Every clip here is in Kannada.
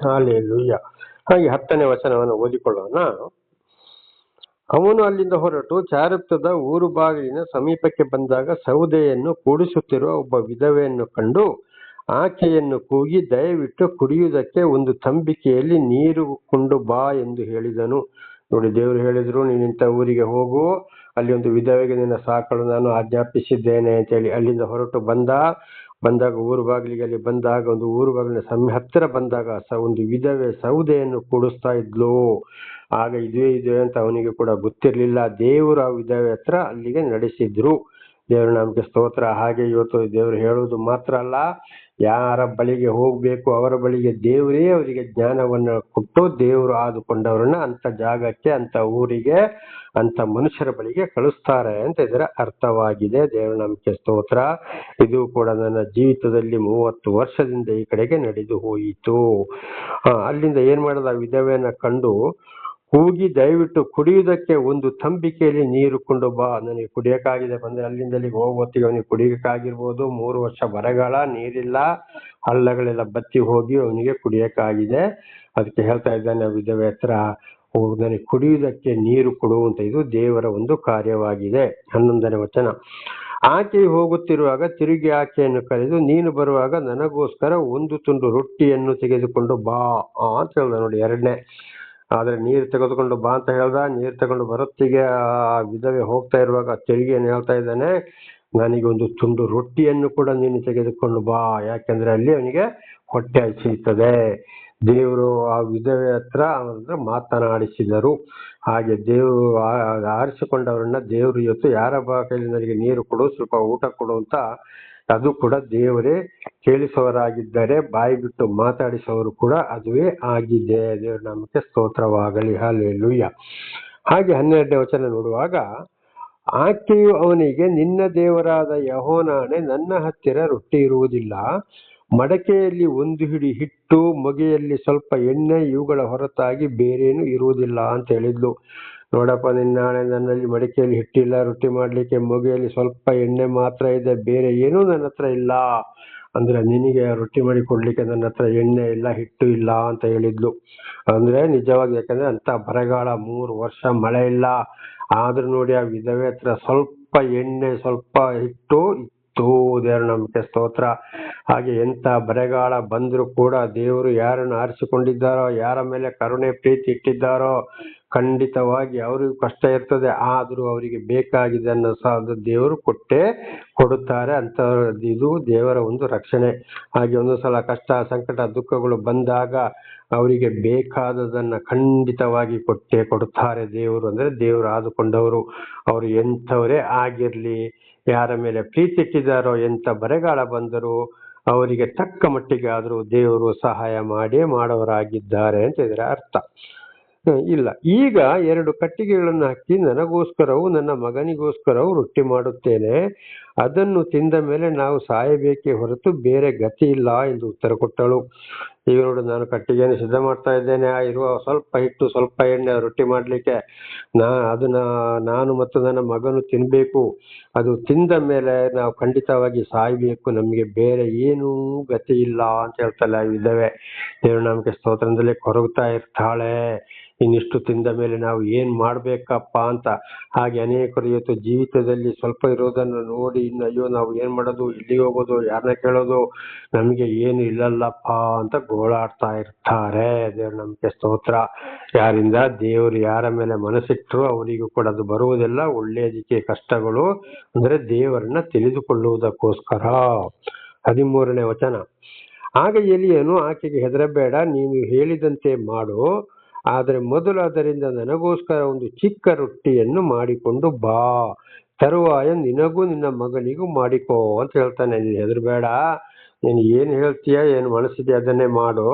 ಹಾಲೆಲೂಯ್ಯ. ಹಾಗೆ 10ನೇ ವಚನವನ್ನು ಓದಿಕೊಳ್ಳೋಣ. ಅವನು ಅಲ್ಲಿಂದ ಹೊರಟು ಚಾರೆಪ್ತದ ಊರು ಬಾಗಿಲಿನ ಸಮೀಪಕ್ಕೆ ಬಂದಾಗ ಸೌದೆಯನ್ನು ಕೂಡಿಸುತ್ತಿರುವ ಒಬ್ಬ ವಿಧವೆಯನ್ನು ಕಂಡು ಆಕೆಯನ್ನು ಕೂಗಿ, ದಯವಿಟ್ಟು ಕುಡಿಯುವುದಕ್ಕೆ ಒಂದು ತಂಬಿಕೆಯಲ್ಲಿ ನೀರು ಕೊಂಡು ಬಾ ಎಂದು ಹೇಳಿದನು. ನೋಡಿ, ದೇವರು ಹೇಳಿದ್ರು, ನೀನಿಂತ ಊರಿಗೆ ಹೋಗು, ಅಲ್ಲಿ ಒಂದು ವಿಧವೆಗೆ ನಿನ್ನ ಸಾಕಲು ನಾನು ಆಜ್ಞಾಪಿಸಿದ್ದೇನೆ ಅಂತೇಳಿ. ಅಲ್ಲಿಂದ ಹೊರಟು ಬಂದಾಗ ಊರು ಬಾಗಿಲಿಗೆ ಅಲ್ಲಿ ಬಂದಾಗ ಒಂದು ಊರು ಬಾಗಿಲಿನ ಹತ್ತಿರ ಬಂದಾಗ ಒಂದು ವಿಧವೆ ಸೌದೆಯನ್ನು ಕೂಡಿಸ್ತಾ ಇದ್ಲು. ಆಗ ಇದುವೆ ಅಂತ ಅವನಿಗೆ ಕೂಡ ಗೊತ್ತಿರಲಿಲ್ಲ. ದೇವರು ಆ ವಿಧವೆ ಹತ್ರ ಅಲ್ಲಿಗೆ ನಡೆಸಿದ್ರು. ದೇವರು ನಮಗೆ ಸ್ತೋತ್ರ. ಹಾಗೆ ಇವತ್ತು ದೇವರು ಹೇಳುವುದು ಮಾತ್ರ ಅಲ್ಲ, ಯಾರ ಬಳಿಗೆ ಹೋಗ್ಬೇಕು ಅವರ ಬಳಿಗೆ ದೇವರೇ ಅವರಿಗೆ ಜ್ಞಾನವನ್ನು ಕೊಟ್ಟು ದೇವರು ಆದುಕೊಂಡವರನ್ನ ಅಂತ ಜಾಗಕ್ಕೆ, ಅಂತ ಊರಿಗೆ, ಅಂತ ಮನುಷ್ಯರ ಬಳಿಗೆ ಕಳಿಸ್ತಾರೆ ಅಂತ ಇದರ ಅರ್ಥವಾಗಿದೆ. ದೇವರು ನಮಗೆ ಸ್ತೋತ್ರ. ಇದು ಕೂಡ ನನ್ನ ಜೀವಿತದಲ್ಲಿ 30 ವರ್ಷದಿಂದ ಈ ಕಡೆಗೆ ನಡೆದು ಹೋಯಿತು. ಅಲ್ಲಿಂದ ಏನ್ ಮಾಡೋದು, ಆ ವಿಧವೆಯನ್ನ ಕಂಡು ಕೂಗಿ, ದಯವಿಟ್ಟು ಕುಡಿಯುವುದಕ್ಕೆ ಒಂದು ತಂಬಿಕೆಯಲ್ಲಿ ನೀರು ಕೊಂಡು ಬಾ. ನನಗೆ ಕುಡಿಯಕ್ಕಾಗಿದೆ ಬಂದ್ರೆ ಅಲ್ಲಿಂದ ಅಲ್ಲಿಗೆ ಹೋಗೋತ್ತಿಗೆ ಅವನಿಗೆ ಕುಡಿಯಕ್ಕಾಗಿರ್ಬೋದು. 3 ವರ್ಷ ಬರಗಾಲ, ನೀರಿಲ್ಲ, ಹಳ್ಳಗಳೆಲ್ಲ ಬತ್ತಿ ಹೋಗಿ ಅವನಿಗೆ ಕುಡಿಯಕ್ಕಾಗಿದೆ. ಅದಕ್ಕೆ ಹೇಳ್ತಾ ಇದ್ದಾನೆ ಆ ವಿಧವೆ ಹತ್ರ, ನನಗೆ ಕುಡಿಯುವುದಕ್ಕೆ ನೀರು ಕೊಡು ಅಂತ. ಇದು ದೇವರ ಒಂದು ಕಾರ್ಯವಾಗಿದೆ. 11ನೇ ವಚನ. ಆಕೆ ಹೋಗುತ್ತಿರುವಾಗ ತಿರುಗಿ ಆಕೆಯನ್ನು ಕರೆದು, ನೀನು ಬರುವಾಗ ನನಗೋಸ್ಕರ ಒಂದು ತುಂಡು ರೊಟ್ಟಿಯನ್ನು ತೆಗೆದುಕೊಂಡು ಬಾ ಅಂತ ಹೇಳ್ದ. ನೋಡಿ, 2ನೇ. ಆದ್ರೆ ನೀರು ತೆಗೆದುಕೊಂಡು ಬಾ ಅಂತ ಹೇಳ್ದ. ನೀರು ತಗೊಂಡು ಬರೋತ್ತಿಗೆ ಆ ವಿಧವೆ ಹೋಗ್ತಾ ಇರುವಾಗ ತಿರುಗಿಯನ್ನು ಹೇಳ್ತಾ ಇದ್ದಾನೆ, ನನಗೆ ಒಂದು ತುಂಡು ರೊಟ್ಟಿಯನ್ನು ಕೂಡ ನೀನು ತೆಗೆದುಕೊಂಡು ಬಾ. ಯಾಕೆಂದ್ರೆ ಅಲ್ಲಿ ಅವನಿಗೆ ಹೊಟ್ಟೆ ಹಸಿಯುತ್ತದೆ. ದೇವರು ಆ ವಿಧವೆ ಹತ್ರ ಮಾತನಾಡಿಸಿದರು. ಹಾಗೆ ದೇವರು ಆರಿಸಿಕೊಂಡವರನ್ನ ದೇವರು ಇವತ್ತು ಯಾರ ಕೈಲಿ ನನಗೆ ನೀರು ಕೊಡು, ಸ್ವಲ್ಪ ಊಟ ಕೊಡು ಅಂತ, ಅದು ಕೂಡ ದೇವರೇ ಕೇಳಿಸುವವರಾಗಿದ್ದಾರೆ. ಬಾಯಿ ಬಿಟ್ಟು ಮಾತಾಡಿಸುವವರು ಕೂಡ ಅದುವೇ ಆಗಿದೆ. ದೇವರ ನಾಮಕ್ಕೆ ಸ್ತೋತ್ರವಾಗಲಿ. ಹಲ್ಲೆಲೂಯಾ. ಹಾಗೆ 12ನೇ ವಚನ ನೋಡುವಾಗ, ಆಕೆಯು ಅವನಿಗೆ, ನಿನ್ನ ದೇವರಾದ ಯೆಹೋವನಾಣೆ, ನನ್ನ ಹತ್ತಿರ ರೊಟ್ಟಿ ಇರುವುದಿಲ್ಲ, ಮಡಕೆಯಲ್ಲಿ 1 ಹಿಡಿ ಹಿಟ್ಟು, ಮೊಗೆಯಲ್ಲಿ ಸ್ವಲ್ಪ ಎಣ್ಣೆ, ಇವುಗಳ ಹೊರತಾಗಿ ಬೇರೇನು ಇರುವುದಿಲ್ಲ ಅಂತ ಹೇಳಿದ್ಲು. ನೋಡಪ್ಪ, ನಿನ್ನಾಣೆ, ನನ್ನಲ್ಲಿ ಮಡಿಕೆಯಲ್ಲಿ ಹಿಟ್ಟಿಲ್ಲ ರೊಟ್ಟಿ ಮಾಡ್ಲಿಕ್ಕೆ, ಮೊಗೆಯಲ್ಲಿ ಸ್ವಲ್ಪ ಎಣ್ಣೆ ಮಾತ್ರ ಇದೆ, ಬೇರೆ ಏನೂ ನನ್ನ ಹತ್ರ ಇಲ್ಲ. ಅಂದ್ರೆ ನಿನಗೆ ರೊಟ್ಟಿ ಮಾಡಿ ಕೊಡ್ಲಿಕ್ಕೆ ನನ್ನ ಹತ್ರ ಎಣ್ಣೆ ಇಲ್ಲ, ಹಿಟ್ಟು ಇಲ್ಲ ಅಂತ ಹೇಳಿದ್ಲು. ಅಂದ್ರೆ ನಿಜವಾಗಿ, ಯಾಕಂದ್ರೆ ಅಂತ ಬರಗಾಲ, 3 ವರ್ಷ ಮಳೆ ಇಲ್ಲ. ಆದ್ರೂ ನೋಡಿ, ಆ ವಿಧವೆ ಹತ್ರ ಸ್ವಲ್ಪ ಎಣ್ಣೆ, ಸ್ವಲ್ಪ ಹಿಟ್ಟು ಇತ್ತು. ದೇವರು ನಮಗೆ ಸ್ತೋತ್ರ. ಹಾಗೆ ಎಂತ ಬರಗಾಲ ಬಂದ್ರು ಕೂಡ ದೇವರು ಯಾರನ್ನು ಆರಿಸಿಕೊಂಡಿದ್ದಾರೋ, ಯಾರ ಮೇಲೆ ಕರುಣೆ ಪ್ರೀತಿ ಇಟ್ಟಿದ್ದಾರೋ, ಖಂಡಿತವಾಗಿ ಅವ್ರಿಗೂ ಕಷ್ಟ ಇರ್ತದೆ, ಆದ್ರೂ ಅವರಿಗೆ ಬೇಕಾಗಿದ್ದನ್ನು ಸಹ ದೇವರು ಕೊಡುತ್ತಾರೆ ಅಂತ. ಇದು ದೇವರ ಒಂದು ರಕ್ಷಣೆ. ಹಾಗೆ ಒಂದು ಸಲ ಕಷ್ಟ, ಸಂಕಟ, ದುಃಖಗಳು ಬಂದಾಗ ಅವರಿಗೆ ಬೇಕಾದದನ್ನ ಖಂಡಿತವಾಗಿ ಕೊಡುತ್ತಾರೆ ದೇವರು. ಅಂದ್ರೆ ದೇವರು ಆದುಕೊಂಡವರು, ಅವರು ಎಂಥವರೇ ಆಗಿರ್ಲಿ, ಯಾರ ಮೇಲೆ ಪ್ರೀತಿ ಇಟ್ಟಿದ್ದಾರೋ, ಎಂತ ಬರಗಾಲ ಬಂದರೂ ಅವರಿಗೆ ತಕ್ಕ ಮಟ್ಟಿಗೆ ಆದರೂ ದೇವರು ಸಹಾಯ ಮಾಡೋರಾಗಿದ್ದಾರೆ ಅಂತ ಇದರ ಅರ್ಥ. ಇಲ್ಲ, ಈಗ 2 ಕಟ್ಟಿಗೆಗಳನ್ನು ಹಾಕಿ ನನಗೋಸ್ಕರವೂ ನನ್ನ ಮಗನಿಗೋಸ್ಕರವೂ ರೊಟ್ಟಿ ಮಾಡುತ್ತೇನೆ, ಅದನ್ನು ತಿಂದ ಮೇಲೆ ನಾವು ಸಾಯಬೇಕೇ ಹೊರತು ಬೇರೆ ಗತಿ ಇಲ್ಲ ಎಂದು ಉತ್ತರ ಕೊಟ್ಟಳು. ಈಗ ನೋಡು, ನಾನು ಕಟ್ಟಿಗೆಯನ್ನು ಸಿದ್ಧ ಮಾಡ್ತಾ ಇದ್ದೇನೆ, ಇರುವ ಸ್ವಲ್ಪ ಹಿಟ್ಟು, ಸ್ವಲ್ಪ ಎಣ್ಣೆ ರೊಟ್ಟಿ ಮಾಡ್ಲಿಕ್ಕೆ. ಅದನ್ನ ನಾನು ಮತ್ತು ನನ್ನ ಮಗನು ತಿನ್ಬೇಕು. ಅದು ತಿಂದ ಮೇಲೆ ನಾವು ಖಂಡಿತವಾಗಿ ಸಾಯ್ಬೇಕು, ನಮಗೆ ಬೇರೆ ಏನೂ ಗತಿ ಇಲ್ಲ ಅಂತ ಹೇಳ್ತಾಳೆ ಆ ವಿಧವೆ. ದೇವರು ನಮಗೆ ಸ್ತೋತ್ರದಲ್ಲಿ ಕೊರಗ್ತಾ ಇರ್ತಾಳೆ, ಇನ್ನಿಷ್ಟು ತಿಂದ ಮೇಲೆ ನಾವು ಏನ್ ಮಾಡ್ಬೇಕಪ್ಪ ಅಂತ. ಹಾಗೆ ಅನೇಕರು ಇವತ್ತು ಜೀವಿತದಲ್ಲಿ ಸ್ವಲ್ಪ ಇರೋದನ್ನು ನೋಡಿ, ಇನ್ನು ಅಯ್ಯೋ ನಾವು ಏನ್ ಮಾಡೋದು, ಇಲ್ಲಿಗೆ ಹೋಗೋದು, ಯಾರನ್ನ ಕೇಳೋದು, ನಮಗೆ ಏನು ಇಲ್ಲಲ್ಲಪ್ಪ ಅಂತ ಗೋಳಾಡ್ತಾ ಇರ್ತಾರೆ. ದೇವ್ರ ನಮಗೆ ಸ್ತೋತ್ರ. ಯಾರಿಂದ ದೇವರು ಯಾರ ಮೇಲೆ ಮನಸ್ಸಿಟ್ಟರು ಅವರಿಗೂ ಕೂಡ ಅದು ಬರುವುದಿಲ್ಲ. ಒಳ್ಳೆಯದಕ್ಕೆ ಕಷ್ಟಗಳು ಅಂದ್ರೆ ದೇವರನ್ನ ತಿಳಿದುಕೊಳ್ಳುವುದಕ್ಕೋಸ್ಕರ. 13ನೇ ವಚನ. ಆಗ ಎಲಿಯನು ಆಕೆಗೆ, ಹೆದರಬೇಡ, ನೀನು ಹೇಳಿದಂತೆ ಮಾಡು, ಆದರೆ ಮೊದಲು ಅದರಿಂದ ನನಗೋಸ್ಕರ ಒಂದು ಚಿಕ್ಕ ರೊಟ್ಟಿಯನ್ನು ಮಾಡಿಕೊಂಡು ಬಾ, ತರುವಾಯ ನಿನಗೂ ನಿನ್ನ ಮಗನಿಗೂ ಮಾಡಿಕೋ ಅಂತ ಹೇಳ್ತಾನೆ. ನೀನು ಹೆದರಬೇಡ, ನೀನು ಏನು ಹೇಳ್ತೀಯ, ಏನು ಮನಸ್ಸಿದೆ ಅದನ್ನೇ ಮಾಡು,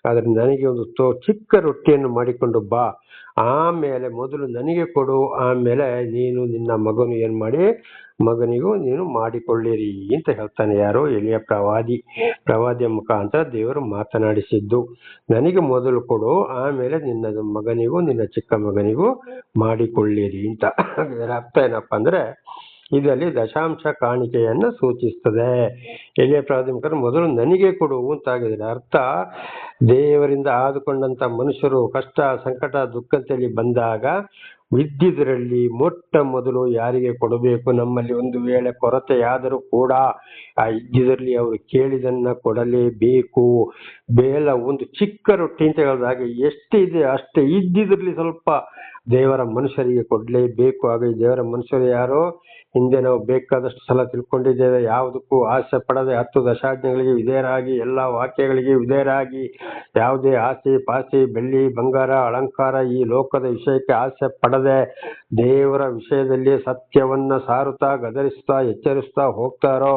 ಆದ್ರೆ ನನಗೆ ಒಂದು ಚಿಕ್ಕ ರೊಟ್ಟಿಯನ್ನು ಮಾಡಿಕೊಂಡು ಬಾ, ಆಮೇಲೆ ಮೊದಲು ನನಗೆ ಕೊಡು, ಆಮೇಲೆ ನೀನು ನಿನ್ನ ಮಗನು ಏನ್ ಮಾಡಿ, ಮಗನಿಗೂ ನೀನು ಮಾಡಿಕೊಳ್ಳಿರಿ ಅಂತ ಹೇಳ್ತಾನೆ. ಯಾರೋ ಎಲಿಯ ಪ್ರವಾದಿಯ ಮುಖಾಂತರ ದೇವರು ಮಾತನಾಡಿಸಿದ್ದು. ನನಗೆ ಮೊದಲು ಕೊಡು, ಆಮೇಲೆ ನಿನ್ನ ಮಗನಿಗೂ ನಿನ್ನ ಚಿಕ್ಕ ಮಗನಿಗೂ ಮಾಡಿಕೊಳ್ಳಿರಿ ಅಂತ. ಅದರ ಅರ್ಥ ಏನಪ್ಪಾ ಅಂದ್ರೆ, ಇದರಲ್ಲಿ ದಶಾಂಶ ಕಾಣಿಕೆಯನ್ನು ಸೂಚಿಸ್ತದೆ. ಎಲಿಯ ಪ್ರವಾದಿ ಮೊದಲು ನನಗೆ ಕೊಡು ಅಂತಾಗಿದ್ದಾರೆ. ಅರ್ಥ, ದೇವರಿಂದ ಆದುಕೊಂಡಂತ ಮನುಷ್ಯರು ಕಷ್ಟ ಸಂಕಟ ದುಃಖದಲ್ಲಿ ಬಂದಾಗ ಇದ್ದಿದ್ರಲ್ಲಿ ಮೊಟ್ಟ ಮೊದಲು ಯಾರಿಗೆ ಕೊಡಬೇಕು? ನಮ್ಮಲ್ಲಿ ಒಂದು ವೇಳೆ ಕೊರತೆಯಾದರೂ ಕೂಡ ಆ ಇದ್ದಿದ್ರಲ್ಲಿ ಅವರು ಕೇಳಿದನ್ನ ಕೊಡಲೇಬೇಕು. ಒಂದು ಚಿಕ್ಕ ರೊಟ್ಟಿ ಅಂತ ಹೇಳಿದಾಗ ಎಷ್ಟಿದೆ ಅಷ್ಟೇ ಇದ್ದಿದ್ರಲ್ಲಿ ಸ್ವಲ್ಪ ದೇವರ ಮನುಷ್ಯರಿಗೆ ಕೊಡ್ಲೇಬೇಕು. ಆಗ ಈ ದೇವರ ಮನುಷ್ಯರು ಯಾರೋ ಹಿಂದೆ ನಾವು ಬೇಕಾದಷ್ಟು ಸಲ ತಿಳ್ಕೊಂಡಿದ್ದೇವೆ. ಯಾವುದಕ್ಕೂ ಆಸೆ ಪಡದೆ 10 ದಶಾಜ್ಞೆಗಳಿಗೆ ವಿಧೇಯರಾಗಿ, ಎಲ್ಲ ವಾಕ್ಯಗಳಿಗೆ ವಿಧೇಯರಾಗಿ, ಯಾವುದೇ ಆಸೆ ಪಾಸೆ ಬೆಳ್ಳಿ ಬಂಗಾರ ಅಲಂಕಾರ ಈ ಲೋಕದ ವಿಷಯಕ್ಕೆ ಆಸೆ ಪಡದೆ ದೇವರ ವಿಷಯದಲ್ಲಿ ಸತ್ಯವನ್ನ ಸಾರುತ್ತಾ ಗದರಿಸ್ತಾ ಎಚ್ಚರಿಸ್ತಾ ಹೋಗ್ತಾರೋ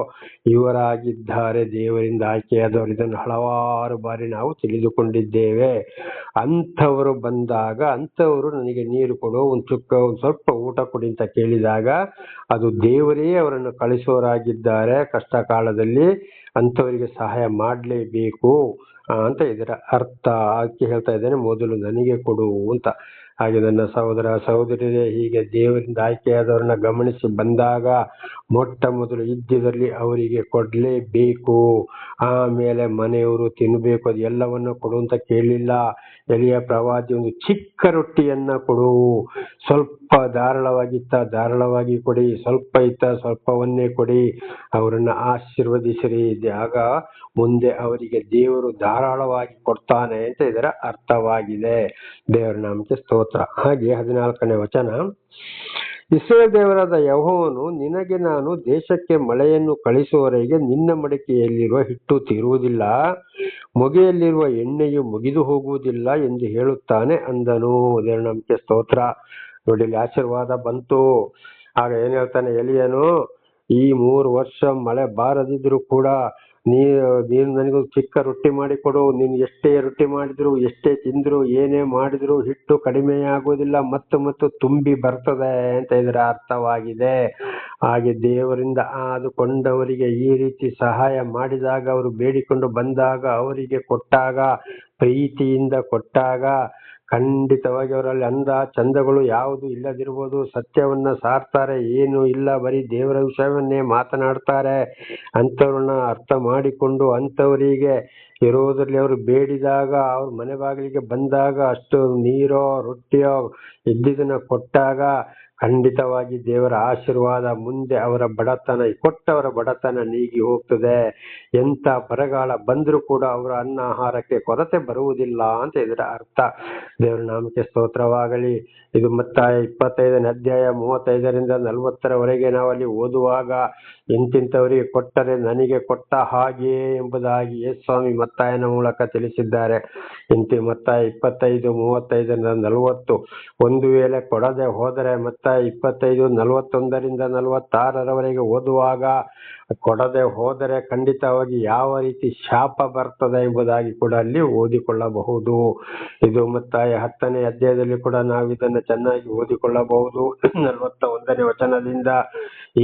ಇವರಾಗಿದ್ದಾರೆ ದೇವರಿಂದ ಆಯ್ಕೆಯಾದವರು. ಇದನ್ನು ಹಲವಾರು ಬಾರಿ ನಾವು ತಿಳಿದುಕೊಂಡಿದ್ದೇವೆ. ಅಂಥವರು ಬಂದಾಗ ಅಂಥವರು ನನಗೆ ನೀರು ಕೊಡು, ಒಂದು ಸ್ವಲ್ಪ ಊಟ ಕೊಡಿ ಅಂತ ಕೇಳಿದಾಗ ಅದು ದೇವರೇ ಅವರನ್ನು ಕಳಿಸೋರಾಗಿದ್ದಾರೆ. ಕಷ್ಟ ಕಾಲದಲ್ಲಿ ಅಂಥವರಿಗೆ ಸಹಾಯ ಮಾಡಲೇಬೇಕು ಅಂತ ಇದರ ಅರ್ಥ. ಅದಕ್ಕೆ ಹೇಳ್ತಾ ಇದ್ದೇನೆ, ಮೊದಲು ನನಗೆ ಕೊಡು ಅಂತ. ಹಾಗೆ ನನ್ನ ಸಹೋದರ ಸಹೋದರಿಯರೇ, ಹೀಗೆ ದೇವರಿಂದ ಆಯ್ಕೆಯಾದವರನ್ನ ಗಮನಿಸಿ ಬಂದಾಗ ಮೊಟ್ಟ ಮೊದಲು ಇದ್ದಿದ್ರಲ್ಲಿ ಅವರಿಗೆ ಕೊಡಲೇಬೇಕು. ಆಮೇಲೆ ಮನೆಯವರು ತಿನ್ನಬೇಕು. ಅದು ಎಲ್ಲವನ್ನು ಕೊಡು ಅಂತ ಕೇಳಲಿಲ್ಲ. ಎಲಿಯ ಪ್ರವಾದಿ ಒಂದು ಚಿಕ್ಕ ರೊಟ್ಟಿಯನ್ನ ಕೊಡು, ಸ್ವಲ್ಪ ಧಾರಾಳವಾಗಿತ್ತ ಧಾರಾಳವಾಗಿ ಕೊಡಿ, ಸ್ವಲ್ಪ ಇತ್ತ ಸ್ವಲ್ಪವನ್ನೇ ಕೊಡಿ, ಅವರನ್ನ ಆಶೀರ್ವದಿಸಿರಿ. ಆಗ ಮುಂದೆ ಅವರಿಗೆ ದೇವರು ಧಾರಾಳವಾಗಿ ಕೊಡ್ತಾನೆ ಅಂತ ಇದರ ಅರ್ಥವಾಗಿದೆ. ದೇವರ ನಾಮಕ್ಕೆ ಸ್ತೋತ್ರ. ಹಾಗೆ 14ನೇ ವಚನ, ಇಸ್ರಾಯೇಲ್ ದೇವರಾದ ಯೆಹೋವನು ನಿನಗೆ ನಾನು ದೇಶಕ್ಕೆ ಮಳೆಯನ್ನು ಕಳಿಸುವವರೆಗೆ ನಿನ್ನ ಮಡಿಕೆಯಲ್ಲಿರುವ ಹಿಟ್ಟು ತೀರುವುದಿಲ್ಲ, ಮೊಗೆಯಲ್ಲಿರುವ ಎಣ್ಣೆಯು ಮುಗಿದು ಹೋಗುವುದಿಲ್ಲ ಎಂದು ಹೇಳುತ್ತಾನೆ ಅಂದನು. ದೇವರ ನಾಮಕ್ಕೆ ಸ್ತೋತ್ರ. ನೋಡಿ, ಇಲ್ಲಿ ಆಶೀರ್ವಾದ ಬಂತು. ಆಗ ಏನ್ ಹೇಳ್ತಾನೆ ಎಲಿಯನು, ಈ 3 ವರ್ಷ ಮಳೆ ಬಾರದಿದ್ರು ಕೂಡ ನೀನು ನನಗೊಂದು ಚಿಕ್ಕ ರೊಟ್ಟಿ ಮಾಡಿಕೊಡು. ನೀನು ಎಷ್ಟೇ ರೊಟ್ಟಿ ಮಾಡಿದ್ರು, ಎಷ್ಟೇ ತಿಂದ್ರು, ಏನೇ ಮಾಡಿದ್ರು ಹಿಟ್ಟು ಕಡಿಮೆ ಆಗುವುದಿಲ್ಲ, ಮತ್ತು ತುಂಬಿ ಬರ್ತದೆ ಅಂತ ಇದರ ಅರ್ಥವಾಗಿದೆ. ಹಾಗೆ ದೇವರಿಂದ ಆದುಕೊಂಡವರಿಗೆ ಈ ರೀತಿ ಸಹಾಯ ಮಾಡಿದಾಗ, ಅವರು ಬೇಡಿಕೊಂಡು ಬಂದಾಗ, ಅವರಿಗೆ ಕೊಟ್ಟಾಗ, ಪ್ರೀತಿಯಿಂದ ಕೊಟ್ಟಾಗ ಖಂಡಿತವಾಗಿ ಅವರಲ್ಲಿ ಅಂದ ಚಂದಗಳು ಯಾವುದು ಇಲ್ಲದಿರ್ಬೋದು. ಸತ್ಯವನ್ನ ಸಾರ್ತಾರೆ, ಏನು ಇಲ್ಲ, ಬರೀ ದೇವರ ವಿಷಯವನ್ನೇ ಮಾತನಾಡ್ತಾರೆ. ಅಂಥವ್ರನ್ನ ಅರ್ಥ ಮಾಡಿಕೊಂಡು ಅಂಥವರಿಗೆ ಇರೋದ್ರಲ್ಲಿ ಅವರು ಬೇಡಿದಾಗ, ಅವ್ರ ಮನೆ ಬಾಗಿಲಿಗೆ ಬಂದಾಗ ಅಷ್ಟು ನೀರೋ ರೊಟ್ಟಿಯೋ ಇದ್ದಿದ್ದನ್ನ ಕೊಟ್ಟಾಗ ಖಂಡಿತವಾಗಿ ದೇವರ ಆಶೀರ್ವಾದ ಮುಂದೆ ಅವರ ಬಡತನ, ಕೊಟ್ಟವರ ಬಡತನ ನೀಗಿ ಹೋಗ್ತದೆ. ಎಂಥ ಬರಗಾಲ ಬಂದರೂ ಕೂಡ ಅವರ ಅನ್ನ ಆಹಾರಕ್ಕೆ ಕೊರತೆ ಬರುವುದಿಲ್ಲ ಅಂತ ಇದರ ಅರ್ಥ. ದೇವರ ನಾಮಕ್ಕೆ ಸ್ತೋತ್ರವಾಗಲಿ. ಇದು ಮತ್ತಾಯ 25ನೇ ಅಧ್ಯಾಯ 35ರಿಂದ 40ರವರೆಗೆ ನಾವಲ್ಲಿ ಓದುವಾಗ ಇಂತಿಂಥವರಿಗೆ ಕೊಟ್ಟರೆ ನನಗೆ ಕೊಟ್ಟ ಹಾಗೆ ಎಂಬುದಾಗಿ ಯೇಸುಸ್ವಾಮಿ ಮತ್ತಾಯನ ಮೂಲಕ ತಿಳಿಸಿದ್ದಾರೆ. ಮತ್ತಾಯ 25, 35ರಿಂದ 40. ಒಂದು ವೇಳೆ ಕೊಡದೆ ಹೋದರೆ ಮತ್ತಾಯ 25, 41ರಿಂದ 46ರವರೆಗೆ ಓದುವಾಗ ಕೊಡದೆ ಹೋದರೆ ಖಂಡಿತವಾಗಿ ಯಾವ ರೀತಿ ಶಾಪ ಬರ್ತದೆ ಎಂಬುದಾಗಿ ಕೂಡ ಅಲ್ಲಿ ಓದಿಕೊಳ್ಳಬಹುದು. ಇದು ಮತ್ತಾಯ 10ನೇ ಅಧ್ಯಾಯದಲ್ಲಿ ಕೂಡ ನಾವು ಇದನ್ನು ಚೆನ್ನಾಗಿ ಓದಿಕೊಳ್ಳಬಹುದು. 41ನೇ ವಚನದಿಂದ,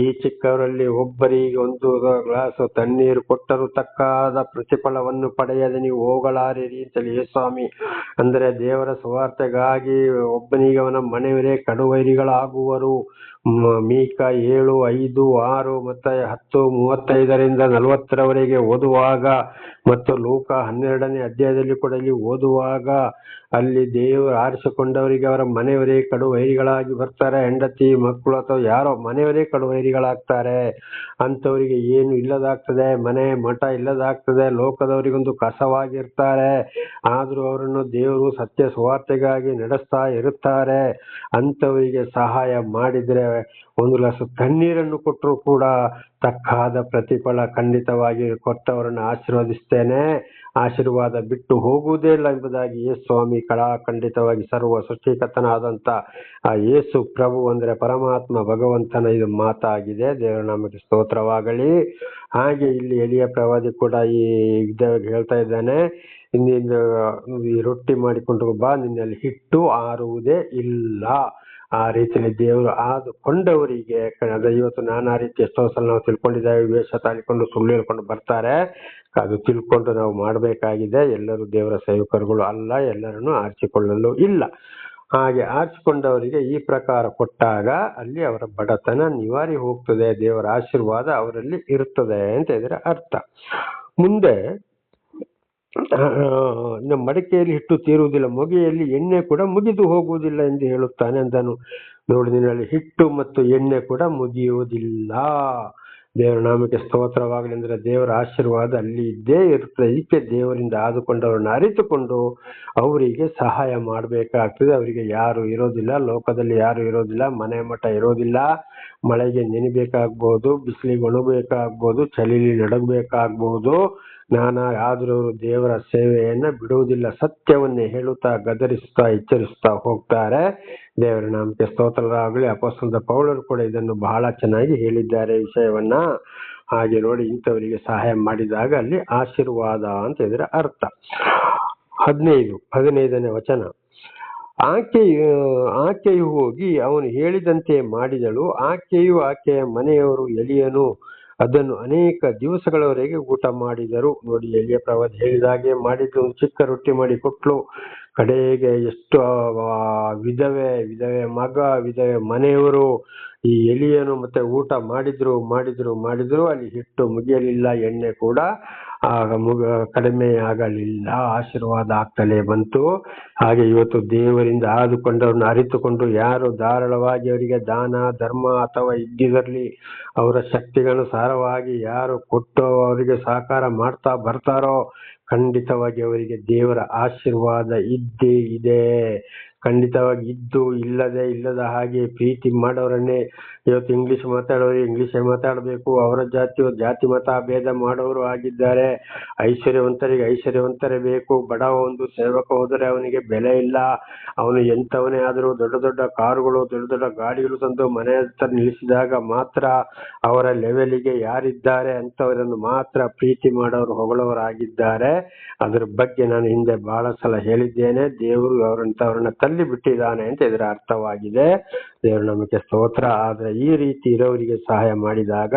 ಈ ಚಿಕ್ಕವರಲ್ಲಿ ಒಬ್ಬರಿಗೆ 1 ಗ್ಲಾಸ್ ತಣ್ಣೀರು ಕೊಟ್ಟರೂ ತಕ್ಕಾದ ಪ್ರತಿಫಲವನ್ನು ಪಡೆಯದೆ ನೀವು ಹೋಗಲಾರಿರಿ ಅಂತೇಳಿ ಯೇಸುಸ್ವಾಮಿ ಅಂದರೆ ದೇವರ ಸುವಾರ್ತೆಗಾಗಿ ಒಬ್ಬನಿಗೆ ಅವನ ಮನೆಯವರೇ ಕಡುವೈರಿಗಳಾಗುವರು. ಮೀಕ 7, 5, 6 ಮತ್ತಾಯ 10, 35ರಿಂದ 40ರವರೆಗೆ ಓದುವಾಗ ಮತ್ತು ಲೂಕ 12ನೇ ಅಧ್ಯಾಯದಲ್ಲಿ ಕೂಡ ಇಲ್ಲಿ ಓದುವಾಗ ಅಲ್ಲಿ ದೇವರು ಆರಿಸಿಕೊಂಡವರಿಗೆ ಅವರ ಮನೆಯವರೇ ಕಡುವೈರಿಗಳಾಗಿ ಬರ್ತಾರೆ. ಹೆಂಡತಿ ಮಕ್ಕಳು ಅಥವಾ ಯಾರೋ ಮನೆಯವರೇ ಕಡುವೈರಿಗಳಾಗ್ತಾರೆ. ಅಂಥವರಿಗೆ ಏನು ಇಲ್ಲದಾಗ್ತದೆ, ಮನೆ ಮಠ ಇಲ್ಲದಾಗ್ತದೆ, ಲೋಕದವರಿಗೊಂದು ಕಸವಾಗಿರ್ತಾರೆ. ಆದರೂ ಅವರನ್ನು ದೇವರು ಸತ್ಯ ಸುವಾರ್ತೆಗಾಗಿ ನಡೆಸ್ತಾ ಇರುತ್ತಾರೆ. ಅಂಥವರಿಗೆ ಸಹಾಯ ಮಾಡಿದ್ರೆ 1 ಗ್ಲಾಸ್ ತಣ್ಣೀರನ್ನು ಕೊಟ್ಟರು ಕೂಡ ತಕ್ಕಾದ ಪ್ರತಿಫಲ ಖಂಡಿತವಾಗಿ ಕೊಟ್ಟವರನ್ನು ಆಶೀರ್ವದಿಸ್ತೇನೆ, ಆಶೀರ್ವಾದ ಬಿಟ್ಟು ಹೋಗುವುದೇ ಇಲ್ಲ ಎಂಬುದಾಗಿ ಯೇಸುಸ್ವಾಮಿ ಖಂಡಿತವಾಗಿ ಸರ್ವ ಸೃಷ್ಟಿಕರ್ತನಾದಂಥ ಆ ಯೇಸು ಪ್ರಭು ಅಂದರೆ ಪರಮಾತ್ಮ ಭಗವಂತನ ಇದು ಮಾತಾಗಿದೆ. ದೇವರ ನಾಮಕ್ಕೆ ಸ್ತೋತ್ರವಾಗಲಿ. ಹಾಗೆ ಇಲ್ಲಿ ಎಲಿಯ ಪ್ರವಾದಿ ಕೂಡ ಈ ಹೇಳ್ತಾ ಇದ್ದಾನೆ, ನೀನು ಈ ರೊಟ್ಟಿ ಮಾಡಿಕೊಂಡು ಬಾ, ನಿನ್ನಲ್ಲಿ ಹಿಟ್ಟು ಆರುವುದೇ ಇಲ್ಲ. ಆ ರೀತಿಯಲ್ಲಿ ದೇವರು ಆದುಕೊಂಡವರಿಗೆ ಇವತ್ತು ನಾನಾ ರೀತಿ ಎಷ್ಟೋ ಸಲ ನಾವು ತಿಳ್ಕೊಂಡಿದ್ದೇವೆ. ವೇಷ ತಾಳಿಕೊಂಡು ಸುಳ್ಳು ಹೇಳ್ಕೊಂಡು ಬರ್ತಾರೆ. ಅದು ತಿಳ್ಕೊಂಡು ನಾವು ಮಾಡಬೇಕಾಗಿದೆ. ಎಲ್ಲರೂ ದೇವರ ಸೇವಕರುಗಳು ಅಲ್ಲ, ಎಲ್ಲರನ್ನು ಆರಿಸಿಕೊಳ್ಳಲು ಇಲ್ಲ. ಹಾಗೆ ಆರಿಸಿಕೊಂಡವರಿಗೆ ಈ ಪ್ರಕಾರ ಕೊಟ್ಟಾಗ ಅಲ್ಲಿ ಅವರ ಬಡತನ ನಿವಾರಿ ಹೋಗ್ತದೆ, ದೇವರ ಆಶೀರ್ವಾದ ಅವರಲ್ಲಿ ಇರುತ್ತದೆ ಅಂತ ಇದರ ಅರ್ಥ. ಮುಂದೆ ನಮ್ಮ ಮಡಿಕೆಯಲ್ಲಿ ಹಿಟ್ಟು ತೀರುವುದಿಲ್ಲ, ಮೊಗೆಯಲ್ಲಿ ಎಣ್ಣೆ ಕೂಡ ಮುಗಿದು ಹೋಗುವುದಿಲ್ಲ ಎಂದು ಹೇಳುತ್ತಾನೆ ಅಂದನು. ನೋಡಿ, ನಿನ್ನಲ್ಲಿ ಹಿಟ್ಟು ಮತ್ತು ಎಣ್ಣೆ ಕೂಡ ಮುಗಿಯುವುದಿಲ್ಲ. ದೇವರ ನಾಮಕ್ಕೆ ಸ್ತೋತ್ರವಾಗಲಿ. ಅಂದ್ರೆ ದೇವರ ಆಶೀರ್ವಾದ ಅಲ್ಲಿ ಇದ್ದೇ ಇರ್ತದೆ. ಇದಕ್ಕೆ ದೇವರಿಂದ ಆದುಕೊಂಡವರನ್ನು ಅರಿತುಕೊಂಡು ಅವರಿಗೆ ಸಹಾಯ ಮಾಡಬೇಕಾಗ್ತದೆ. ಅವರಿಗೆ ಯಾರು ಇರೋದಿಲ್ಲ, ಲೋಕದಲ್ಲಿ ಯಾರು ಇರೋದಿಲ್ಲ, ಮನೆ ಮಠ ಇರೋದಿಲ್ಲ. ಮಳೆಗೆ ನೆನಿಬೇಕಾಗ್ಬೋದು, ಬಿಸಿಲಿಗೆ ಒಣಗಬೇಕಾಗ್ಬೋದು, ಚಳಿಲಿ ನಡಗಬೇಕಾಗ್ಬೋದು. ಆದರೂ ಅವರು ದೇವರ ಸೇವೆಯನ್ನ ಬಿಡುವುದಿಲ್ಲ. ಸತ್ಯವನ್ನೇ ಹೇಳುತ್ತಾ ಗದರಿಸುತ್ತಾ ಎಚ್ಚರಿಸುತ್ತಾ ಹೋಗ್ತಾರೆ. ದೇವರ ನಾಮಕ್ಕೆ ಸ್ತೋತ್ರವಾಗಲಿ. ಅಪೊಸ್ತಲನಾದ ಪೌಲರು ಕೂಡ ಇದನ್ನು ಬಹಳ ಚೆನ್ನಾಗಿ ಹೇಳಿದ್ದಾರೆ ವಿಷಯವನ್ನ. ಹಾಗೆ ನೋಡಿ, ಇಂಥವರಿಗೆ ಸಹಾಯ ಮಾಡಿದಾಗ ಅಲ್ಲಿ ಆಶೀರ್ವಾದ ಅಂತ ಇದರ ಅರ್ಥ. 15ನೇ ವಚನ. ಆಕೆಯು ಹೋಗಿ ಅವನು ಹೇಳಿದಂತೆ ಮಾಡಿದಳು. ಆಕೆಯು ಆಕೆಯ ಮನೆಯವರು ಎಲಿಯನು ಅದನ್ನು ಅನೇಕ ದಿವಸಗಳವರೆಗೆ ಊಟ ಮಾಡಿದರು. ನೋಡಿ, ಎಲಿಯ ಪ್ರವಾದಿ ಹೇಳಿದಾಗೆ ಮಾಡಿದ್ದು. ಒಂದು ಚಿಕ್ಕ ರೊಟ್ಟಿ ಮಾಡಿ ಕೊಟ್ಲು. ಕಡೆಗೆ ಎಷ್ಟು ವಿಧವೆ ಮಗ, ವಿಧವೆ ಮನೆಯವರು ಈ ಎಲಿಯನು ಮತ್ತೆ ಊಟ ಮಾಡಿದ್ರು. ಅಲ್ಲಿ ಹಿಟ್ಟು ಮುಗಿಯಲಿಲ್ಲ, ಎಣ್ಣೆ ಕೂಡ ಕಡಿಮೆ ಆಗಲಿಲ್ಲ, ಆಶೀರ್ವಾದ ಆಗ್ತಲೇ ಬಂತು. ಹಾಗೆ ಇವತ್ತು ದೇವರಿಂದ ಆದುಕೊಂಡವ್ರನ್ನ ಅರಿತುಕೊಂಡು ಯಾರು ಧಾರಾಳವಾಗಿ ಅವರಿಗೆ ದಾನ ಧರ್ಮ ಅಥವಾ ಇದ್ದಿರಲಿ ಅವರ ಶಕ್ತಿಗನುಸಾರವಾಗಿ ಯಾರು ಕೊಟ್ಟು ಅವರಿಗೆ ಸಹಕಾರ ಮಾಡ್ತಾ ಬರ್ತಾರೋ ಖಂಡಿತವಾಗಿ ಅವರಿಗೆ ದೇವರ ಆಶೀರ್ವಾದ ಇದ್ದೇ ಇದೆ. ಖಂಡಿತವಾಗಿ ಇಲ್ಲದ ಹಾಗೆ ಪ್ರೀತಿ ಮಾಡೋರನ್ನೇ ಇವತ್ತು ಇಂಗ್ಲಿಷ್ ಮಾತಾಡೋರು ಇಂಗ್ಲಿಷೇ ಮಾತಾಡಬೇಕು, ಅವರ ಜಾತಿ ಮತ ಭೇದ ಮಾಡೋರು ಆಗಿದ್ದಾರೆ. ಐಶ್ವರ್ಯವಂತರಿಗೆ ಐಶ್ವರ್ಯವಂತರೇ ಬೇಕು. ಬಡವ ಒಂದು ಸೇವಕ ಹೋದರೆ ಅವನಿಗೆ ಬೆಲೆ ಇಲ್ಲ. ಅವನು ಎಂಥವನೇ ಆದರೂ ದೊಡ್ಡ ದೊಡ್ಡ ಕಾರುಗಳು ದೊಡ್ಡ ದೊಡ್ಡ ಗಾಡಿಗಳು ತಂದು ಮನೆ ಹತ್ರ ನಿಲ್ಲಿಸಿದಾಗ ಮಾತ್ರ ಅವರ ಲೆವೆಲಿಗೆ ಯಾರಿದ್ದಾರೆ ಅಂತವರನ್ನು ಮಾತ್ರ ಪ್ರೀತಿ ಮಾಡೋರು ಹೊಗಳವರಾಗಿದ್ದಾರೆ. ಅದರ ಬಗ್ಗೆ ನಾನು ಹಿಂದೆ ಬಹಳ ಸಲ ಹೇಳಿದ್ದೇನೆ. ದೇವರು ಅವರಂತವರನ್ನ ತಳ್ಳಿ ಬಿಟ್ಟಿದ್ದಾನೆ ಅಂತ ಇದರ ಅರ್ಥವಾಗಿದೆ. ದೇವರು ನಮಗೆ ಸ್ತೋತ್ರ. ಆದ್ರೆ ಈ ರೀತಿ ಇರೋರಿಗೆ ಸಹಾಯ ಮಾಡಿದಾಗ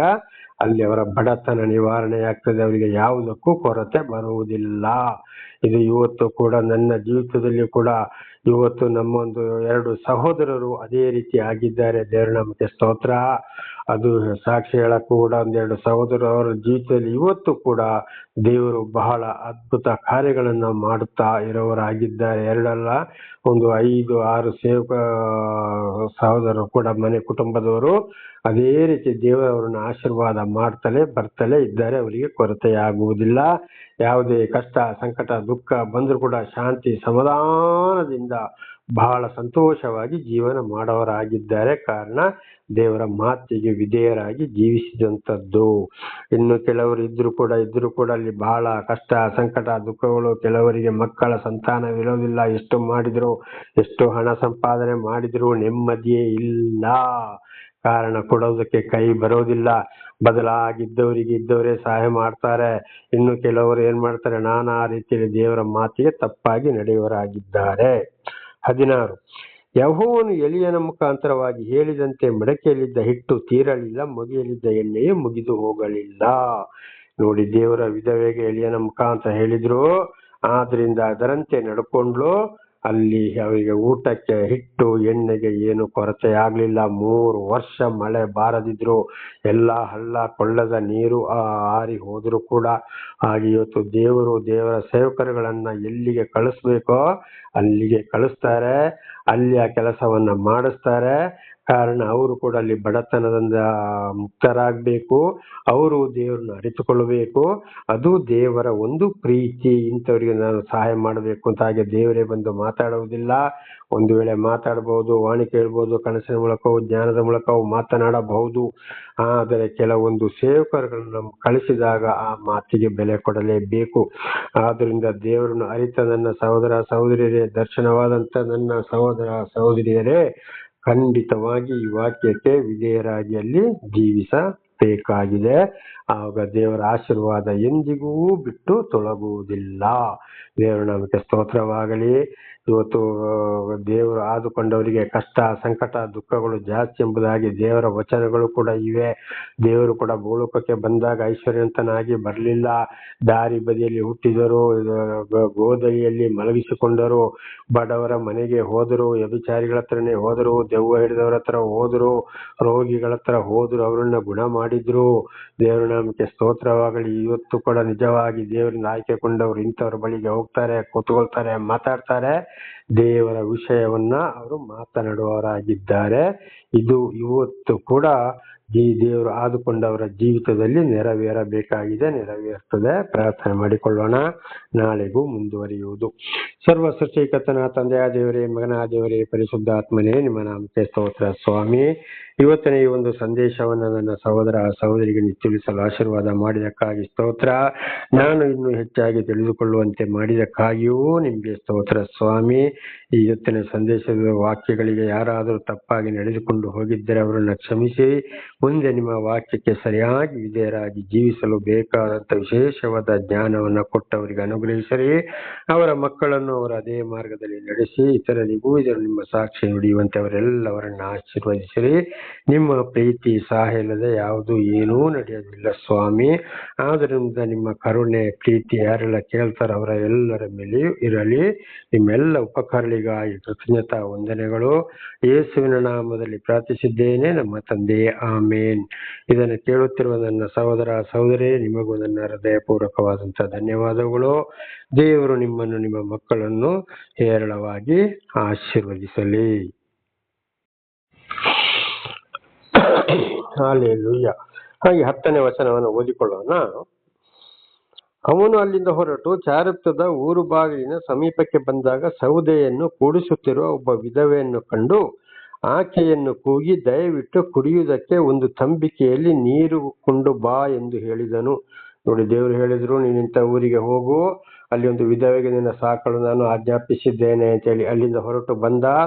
ಅಲ್ಲಿ ಅವರ ಬಡತನ ನಿವಾರಣೆ ಆಗ್ತದೆ. ಅವರಿಗೆ ಯಾವುದಕ್ಕೂ ಕೊರತೆ ಬರುವುದಿಲ್ಲ. ಇದು ಇವತ್ತು ಕೂಡ ನನ್ನ ಜೀವಿತದಲ್ಲಿ ಕೂಡ ಇವತ್ತು ನಮ್ಮೊಂದು 2 ಸಹೋದರರು ಅದೇ ರೀತಿ ಆಗಿದ್ದಾರೆ. ದೇವರ ನಮಗೆ ಸ್ತೋತ್ರ. ಅದು ಸಾಕ್ಷಿ ಹೇಳಕ್ ಕೂಡ 2 ಸಹೋದರರು ಅವರ ಜೀವಿತದಲ್ಲಿ ಇವತ್ತು ಕೂಡ ದೇವರು ಬಹಳ ಅದ್ಭುತ ಕಾರ್ಯಗಳನ್ನ ಮಾಡುತ್ತಾ ಇರೋರಾಗಿದ್ದಾರೆ. 2 ಅಲ್ಲ, ಒಂದು 5-6 ಸೇವಕ ಸಹೋದರರು ಕೂಡ ಮನೆ ಕುಟುಂಬದವರು ಅದೇ ರೀತಿ ದೇವರವರನ್ನ ಆಶೀರ್ವಾದ ಮಾಡ್ತಲೇ ಬರ್ತಲೇ ಇದ್ದಾರೆ. ಅವರಿಗೆ ಕೊರತೆಯಾಗುವುದಿಲ್ಲ. ಯಾವುದೇ ಕಷ್ಟ ಸಂಕಟ ದುಃಖ ಬಂದರೂ ಕೂಡ ಶಾಂತಿ ಸಮಾಧಾನದಿಂದ ಬಹಳ ಸಂತೋಷವಾಗಿ ಜೀವನ ಮಾಡೋರಾಗಿದ್ದಾರೆ. ಕಾರಣ ದೇವರ ಮಾತಿಗೆ ವಿಧೇಯರಾಗಿ ಜೀವಿಸಿದಂಥದ್ದು. ಇನ್ನು ಕೆಲವರು ಇದ್ರು ಕೂಡ ಅಲ್ಲಿ ಬಹಳ ಕಷ್ಟ ಸಂಕಟ ದುಃಖಗಳು. ಕೆಲವರಿಗೆ ಮಕ್ಕಳ ಸಂತಾನವಿರೋದಿಲ್ಲ. ಎಷ್ಟು ಮಾಡಿದ್ರು, ಎಷ್ಟು ಹಣ ಸಂಪಾದನೆ ಮಾಡಿದ್ರು ನೆಮ್ಮದಿಯೇ ಇಲ್ಲ. ಕಾರಣ ಕೊಡೋದಕ್ಕೆ ಕೈ ಬರೋದಿಲ್ಲ. ಬದಲಾಗಿದ್ದವರಿಗೆ ಇದ್ದವರೇ ಸಹಾಯ ಮಾಡ್ತಾರೆ. ಇನ್ನು ಕೆಲವರು ಏನ್ ಮಾಡ್ತಾರೆ, ನಾನಾ ರೀತಿಯಲ್ಲಿ ದೇವರ ಮಾತಿಗೆ ತಪ್ಪಾಗಿ ನಡೆಯುವರಾಗಿದ್ದಾರೆ. 16. ಯೆಹೋವನು ಎಲಿಯನ ಮುಖಾಂತರವಾಗಿ ಹೇಳಿದಂತೆ ಮಡಕೆಯಲ್ಲಿದ್ದ ಹಿಟ್ಟು ತೀರಲಿಲ್ಲ, ಮೊಗೆಯಲ್ಲಿದ್ದ ಎಣ್ಣೆಯೇ ಮುಗಿದು ಹೋಗಲಿಲ್ಲ. ನೋಡಿ, ದೇವರ ವಿಧವೆಗೆ ಎಲಿಯನ ಮುಖಾಂತರ ಹೇಳಿದ್ರು, ಆದ್ರಿಂದ ಅದರಂತೆ ನಡ್ಕೊಂಡ್ಲು. ಅಲ್ಲಿ ಅವರಿಗೆ ಊಟಕ್ಕೆ ಹಿಟ್ಟು ಎಣ್ಣೆಗೆ ಏನು ಕೊರತೆ ಆಗ್ಲಿಲ್ಲ. 3 ವರ್ಷ ಮಳೆ ಬಾರದಿದ್ರು, ಎಲ್ಲ ಹಳ್ಳ ಕೊಳ್ಳದ ನೀರು ಆರಿ ಹೋದ್ರು ಕೂಡ. ಹಾಗೆ ಇವತ್ತು ದೇವರ ಸೇವಕರುಗಳನ್ನ ಎಲ್ಲಿಗೆ ಕಳಿಸ್ಬೇಕೋ ಅಲ್ಲಿಗೆ ಕಳಿಸ್ತಾರೆ, ಅಲ್ಲಿ ಆ ಕೆಲಸವನ್ನ ಮಾಡಿಸ್ತಾರೆ. ಕಾರಣ ಅವರು ಕೂಡ ಅಲ್ಲಿ ಬಡತನದಿಂದ ಮುಕ್ತರಾಗಬೇಕು. ಅವರು ದೇವರನ್ನ ಅರಿತುಕೊಳ್ಳಬೇಕು. ಅದು ದೇವರ ಒಂದು ಪ್ರೀತಿ. ಇಂಥವರಿಗೆ ನಾನು ಸಹಾಯ ಮಾಡಬೇಕು ಅಂತ ಹಾಗೆ ದೇವರೇ ಬಂದು ಮಾತಾಡುವುದಿಲ್ಲ. ಒಂದು ವೇಳೆ ಮಾತಾಡಬಹುದು, ವಾಣಿ ಕೇಳಬಹುದು, ಕನಸಿನ ಮೂಲಕವೂ ಜ್ಞಾನದ ಮೂಲಕವೂ ಮಾತನಾಡಬಹುದು. ಆದರೆ ಕೆಲವೊಂದು ಸೇವಕರುಗಳನ್ನು ಕಳಿಸಿದಾಗ ಆ ಮಾತಿಗೆ ಬೆಲೆ ಕೊಡಲೇಬೇಕು. ಆದ್ರಿಂದ ದೇವರನ್ನು ಅರಿತ ನನ್ನ ಸಹೋದರ ಸಹೋದರಿಯರೇ, ದರ್ಶನವಾದಂತ ನನ್ನ ಸಹೋದರ ಸಹೋದರಿಯರೇ, ಖಂಡಿತವಾಗಿ ಈ ವಾಕ್ಯಕ್ಕೆ ವಿಧೇಯರಾಗಿ ಅಲ್ಲಿ ಜೀವಿಸಬೇಕಾಗಿದೆ. ಆವಾಗ ದೇವರ ಆಶೀರ್ವಾದ ಎಂದಿಗೂ ಬಿಟ್ಟು ತೊಲಗುವುದಿಲ್ಲ. ದೇವರ ನಾಮಕ್ಕೆ ಸ್ತೋತ್ರವಾಗಲಿ. ಇವತ್ತು ದೇವರು ಆದುಕೊಂಡವರಿಗೆ ಕಷ್ಟ, ಸಂಕಟ, ದುಃಖಗಳು ಜಾಸ್ತಿ ಎಂಬುದಾಗಿ ದೇವರ ವಚನಗಳು ಕೂಡ ಇವೆ. ದೇವರು ಕೂಡ ಭೂಲೋಕಕ್ಕೆ ಬಂದಾಗ ಐಶ್ವರ್ಯವಂತನಾಗಿ ಬರಲಿಲ್ಲ. ದಾರಿ ಬದಿಯಲ್ಲಿ ಹುಟ್ಟಿದರು, ಗೋದಲಿಯಲ್ಲಿ ಮಲಗಿಸಿಕೊಂಡರು, ಬಡವರ ಮನೆಗೆ ಹೋದರು, ವ್ಯಭಿಚಾರಿಗಳ ಹತ್ರನೇ ಹೋದರು, ದೆವ್ವ ಹಿಡಿದವರ ಹತ್ರ ಹೋದರು, ರೋಗಿಗಳ ಹತ್ರ ಹೋದರು, ಅವರನ್ನ ಗುಣ ಮಾಡಿದ್ರು. ದೇವರ ನಾಮಕ್ಕೆ ಸ್ತೋತ್ರವಾಗಲಿ. ಇವತ್ತು ಕೂಡ ನಿಜವಾಗಿ ದೇವರಿಂದ ಆಯ್ಕೆಕೊಂಡವರು ಇಂಥವ್ರ ಬಳಿಗೆ ಹೋಗ್ತಾರೆ, ಕೂತ್ಕೊಳ್ತಾರೆ, ಮಾತಾಡ್ತಾರೆ, ದೇವರ ವಿಷಯವನ್ನ ಅವರು ಮಾತನಾಡುವವರಾಗಿದ್ದಾರೆ. ಇದು ಇವತ್ತು ಕೂಡ ದೇವರು ಆದುಕೊಂಡವರ ಜೀವಿತದಲ್ಲಿ ನೆರವೇರಬೇಕಾಗಿದೆ, ನೆರವೇರ್ತದೆ. ಪ್ರಾರ್ಥನೆ ಮಾಡಿಕೊಳ್ಳೋಣ. ನಾಳೆಗೂ ಮುಂದುವರಿಯುವುದು. ಸರ್ವ ಸೃಷ್ಟಿಕರ್ತನ ತಂದೆಯ ದೇವರೇ, ಮಗನ ದೇವರೇ, ಪರಿಶುದ್ಧಾತ್ಮನೇ, ನಿಮ್ಮ ನಾಮಕ್ಕೆ ಸ್ತೋತ್ರ ಸ್ವಾಮಿ. ಇವತ್ತಿನ ಈ ಒಂದು ಸಂದೇಶವನ್ನು ನನ್ನ ಸಹೋದರ ಸಹೋದರಿಗೆ ತಿಳಿಸಲು ಆಶೀರ್ವಾದ ಮಾಡಿದಕ್ಕಾಗಿ ಸ್ತೋತ್ರ. ನಾನು ಇನ್ನೂ ಹೆಚ್ಚಾಗಿ ತಿಳಿದುಕೊಳ್ಳುವಂತೆ ಮಾಡಿದಕ್ಕಾಗಿಯೂ ನಿಮಗೆ ಸ್ತೋತ್ರ ಸ್ವಾಮಿ. ಈ ಇವತ್ತಿನ ಸಂದೇಶದ ವಾಕ್ಯಗಳಿಗೆ ಯಾರಾದರೂ ತಪ್ಪಾಗಿ ನಡೆದುಕೊಂಡು ಹೋಗಿದ್ದರೆ ಅವರನ್ನು ಕ್ಷಮಿಸಿ, ಮುಂದೆ ನಿಮ್ಮ ವಾಕ್ಯಕ್ಕೆ ಸರಿಯಾಗಿ ವಿಧೇಯರಾಗಿ ಜೀವಿಸಲು ಬೇಕಾದಂಥ ವಿಶೇಷವಾದ ಜ್ಞಾನವನ್ನು ಕೊಟ್ಟವರಿಗೆ ಅನುಗ್ರಹಿಸಿರಿ. ಅವರ ಮಕ್ಕಳನ್ನು ಅವರ ಅದೇ ಮಾರ್ಗದಲ್ಲಿ ನಡೆಸಿ ಇತರರಿಗೂ ಇದನ್ನು ನಿಮ್ಮ ಸಾಕ್ಷಿ ನುಡಿಯುವಂತೆ ಅವರೆಲ್ಲವರನ್ನು ಆಶೀರ್ವದಿಸಿರಿ. ನಿಮ್ಮ ಪ್ರೀತಿ ಸಹಾಯ ಇಲ್ಲದೆ ಯಾವುದು ಏನೂ ನಡೆಯೋದಿಲ್ಲ ಸ್ವಾಮಿ. ಆದ್ದರಿಂದ ನಿಮ್ಮ ಕರುಣೆ, ಪ್ರೀತಿ ಯಾರೆಲ್ಲ ಕೇಳ್ತಾರೋ ಅವರ ಎಲ್ಲರ ಮೇಲೆಯೂ ಇರಲಿ. ನಿಮ್ಮೆಲ್ಲ ಉಪಕಾರಗಳಿಗಾಗಿ ಕೃತಜ್ಞತಾ ವಂದನೆಗಳು. ಯೇಸುವಿನ ನಾಮದಲ್ಲಿ ಪ್ರಾರ್ಥಿಸಿದ್ದೇನೆ ನಮ್ಮ ತಂದೆ, ಆಮೇನ್. ಇದನ್ನು ಕೇಳುತ್ತಿರುವ ನನ್ನ ಸಹೋದರ ಸಹೋದರಿ, ನಿಮಗೂ ನನ್ನ ಹೃದಯಪೂರ್ವಕವಾದಂತಹ ಧನ್ಯವಾದಗಳು. ದೇವರು ನಿಮ್ಮನ್ನು, ನಿಮ್ಮ ಮಕ್ಕಳನ್ನು ಹೇರಳವಾಗಿ ಆಶೀರ್ವದಿಸಲಿ. ಹಲ್ಲೆಲೂಯಾ. ಹಾಗೆ 10ನೇ ವಚನವನ್ನು ಓದಿಕೊಳ್ಳೋಣ. ಅವನು ಅಲ್ಲಿಂದ ಹೊರಟು ಚಾರೆಪ್ತದ ಊರು ಬಾಗಿಲಿನ ಸಮೀಪಕ್ಕೆ ಬಂದಾಗ ಸೌದೆಯನ್ನು ಕೂಡಿಸುತ್ತಿರುವ ಒಬ್ಬ ವಿಧವೆಯನ್ನು ಕಂಡು ಆಕೆಯನ್ನು ಕೂಗಿ, ದಯವಿಟ್ಟು ಕುಡಿಯುವುದಕ್ಕೆ ಒಂದು ತಂಬಿಕೆಯಲ್ಲಿ ನೀರು ಕೊಂಡು ಬಾ ಎಂದು ಹೇಳಿದನು. ನೋಡಿ, ದೇವರು ಹೇಳಿದ್ರು, ನೀನಿಂತ ಊರಿಗೆ ಹೋಗು, ಅಲ್ಲಿ ಒಂದು ವಿಧವೆಗೆ ನಿನ್ನ ಸಾಕಲು ನಾನು ಆಜ್ಞಾಪಿಸಿದ್ದೇನೆ ಅಂತೇಳಿ. ಅಲ್ಲಿಂದ ಹೊರಟು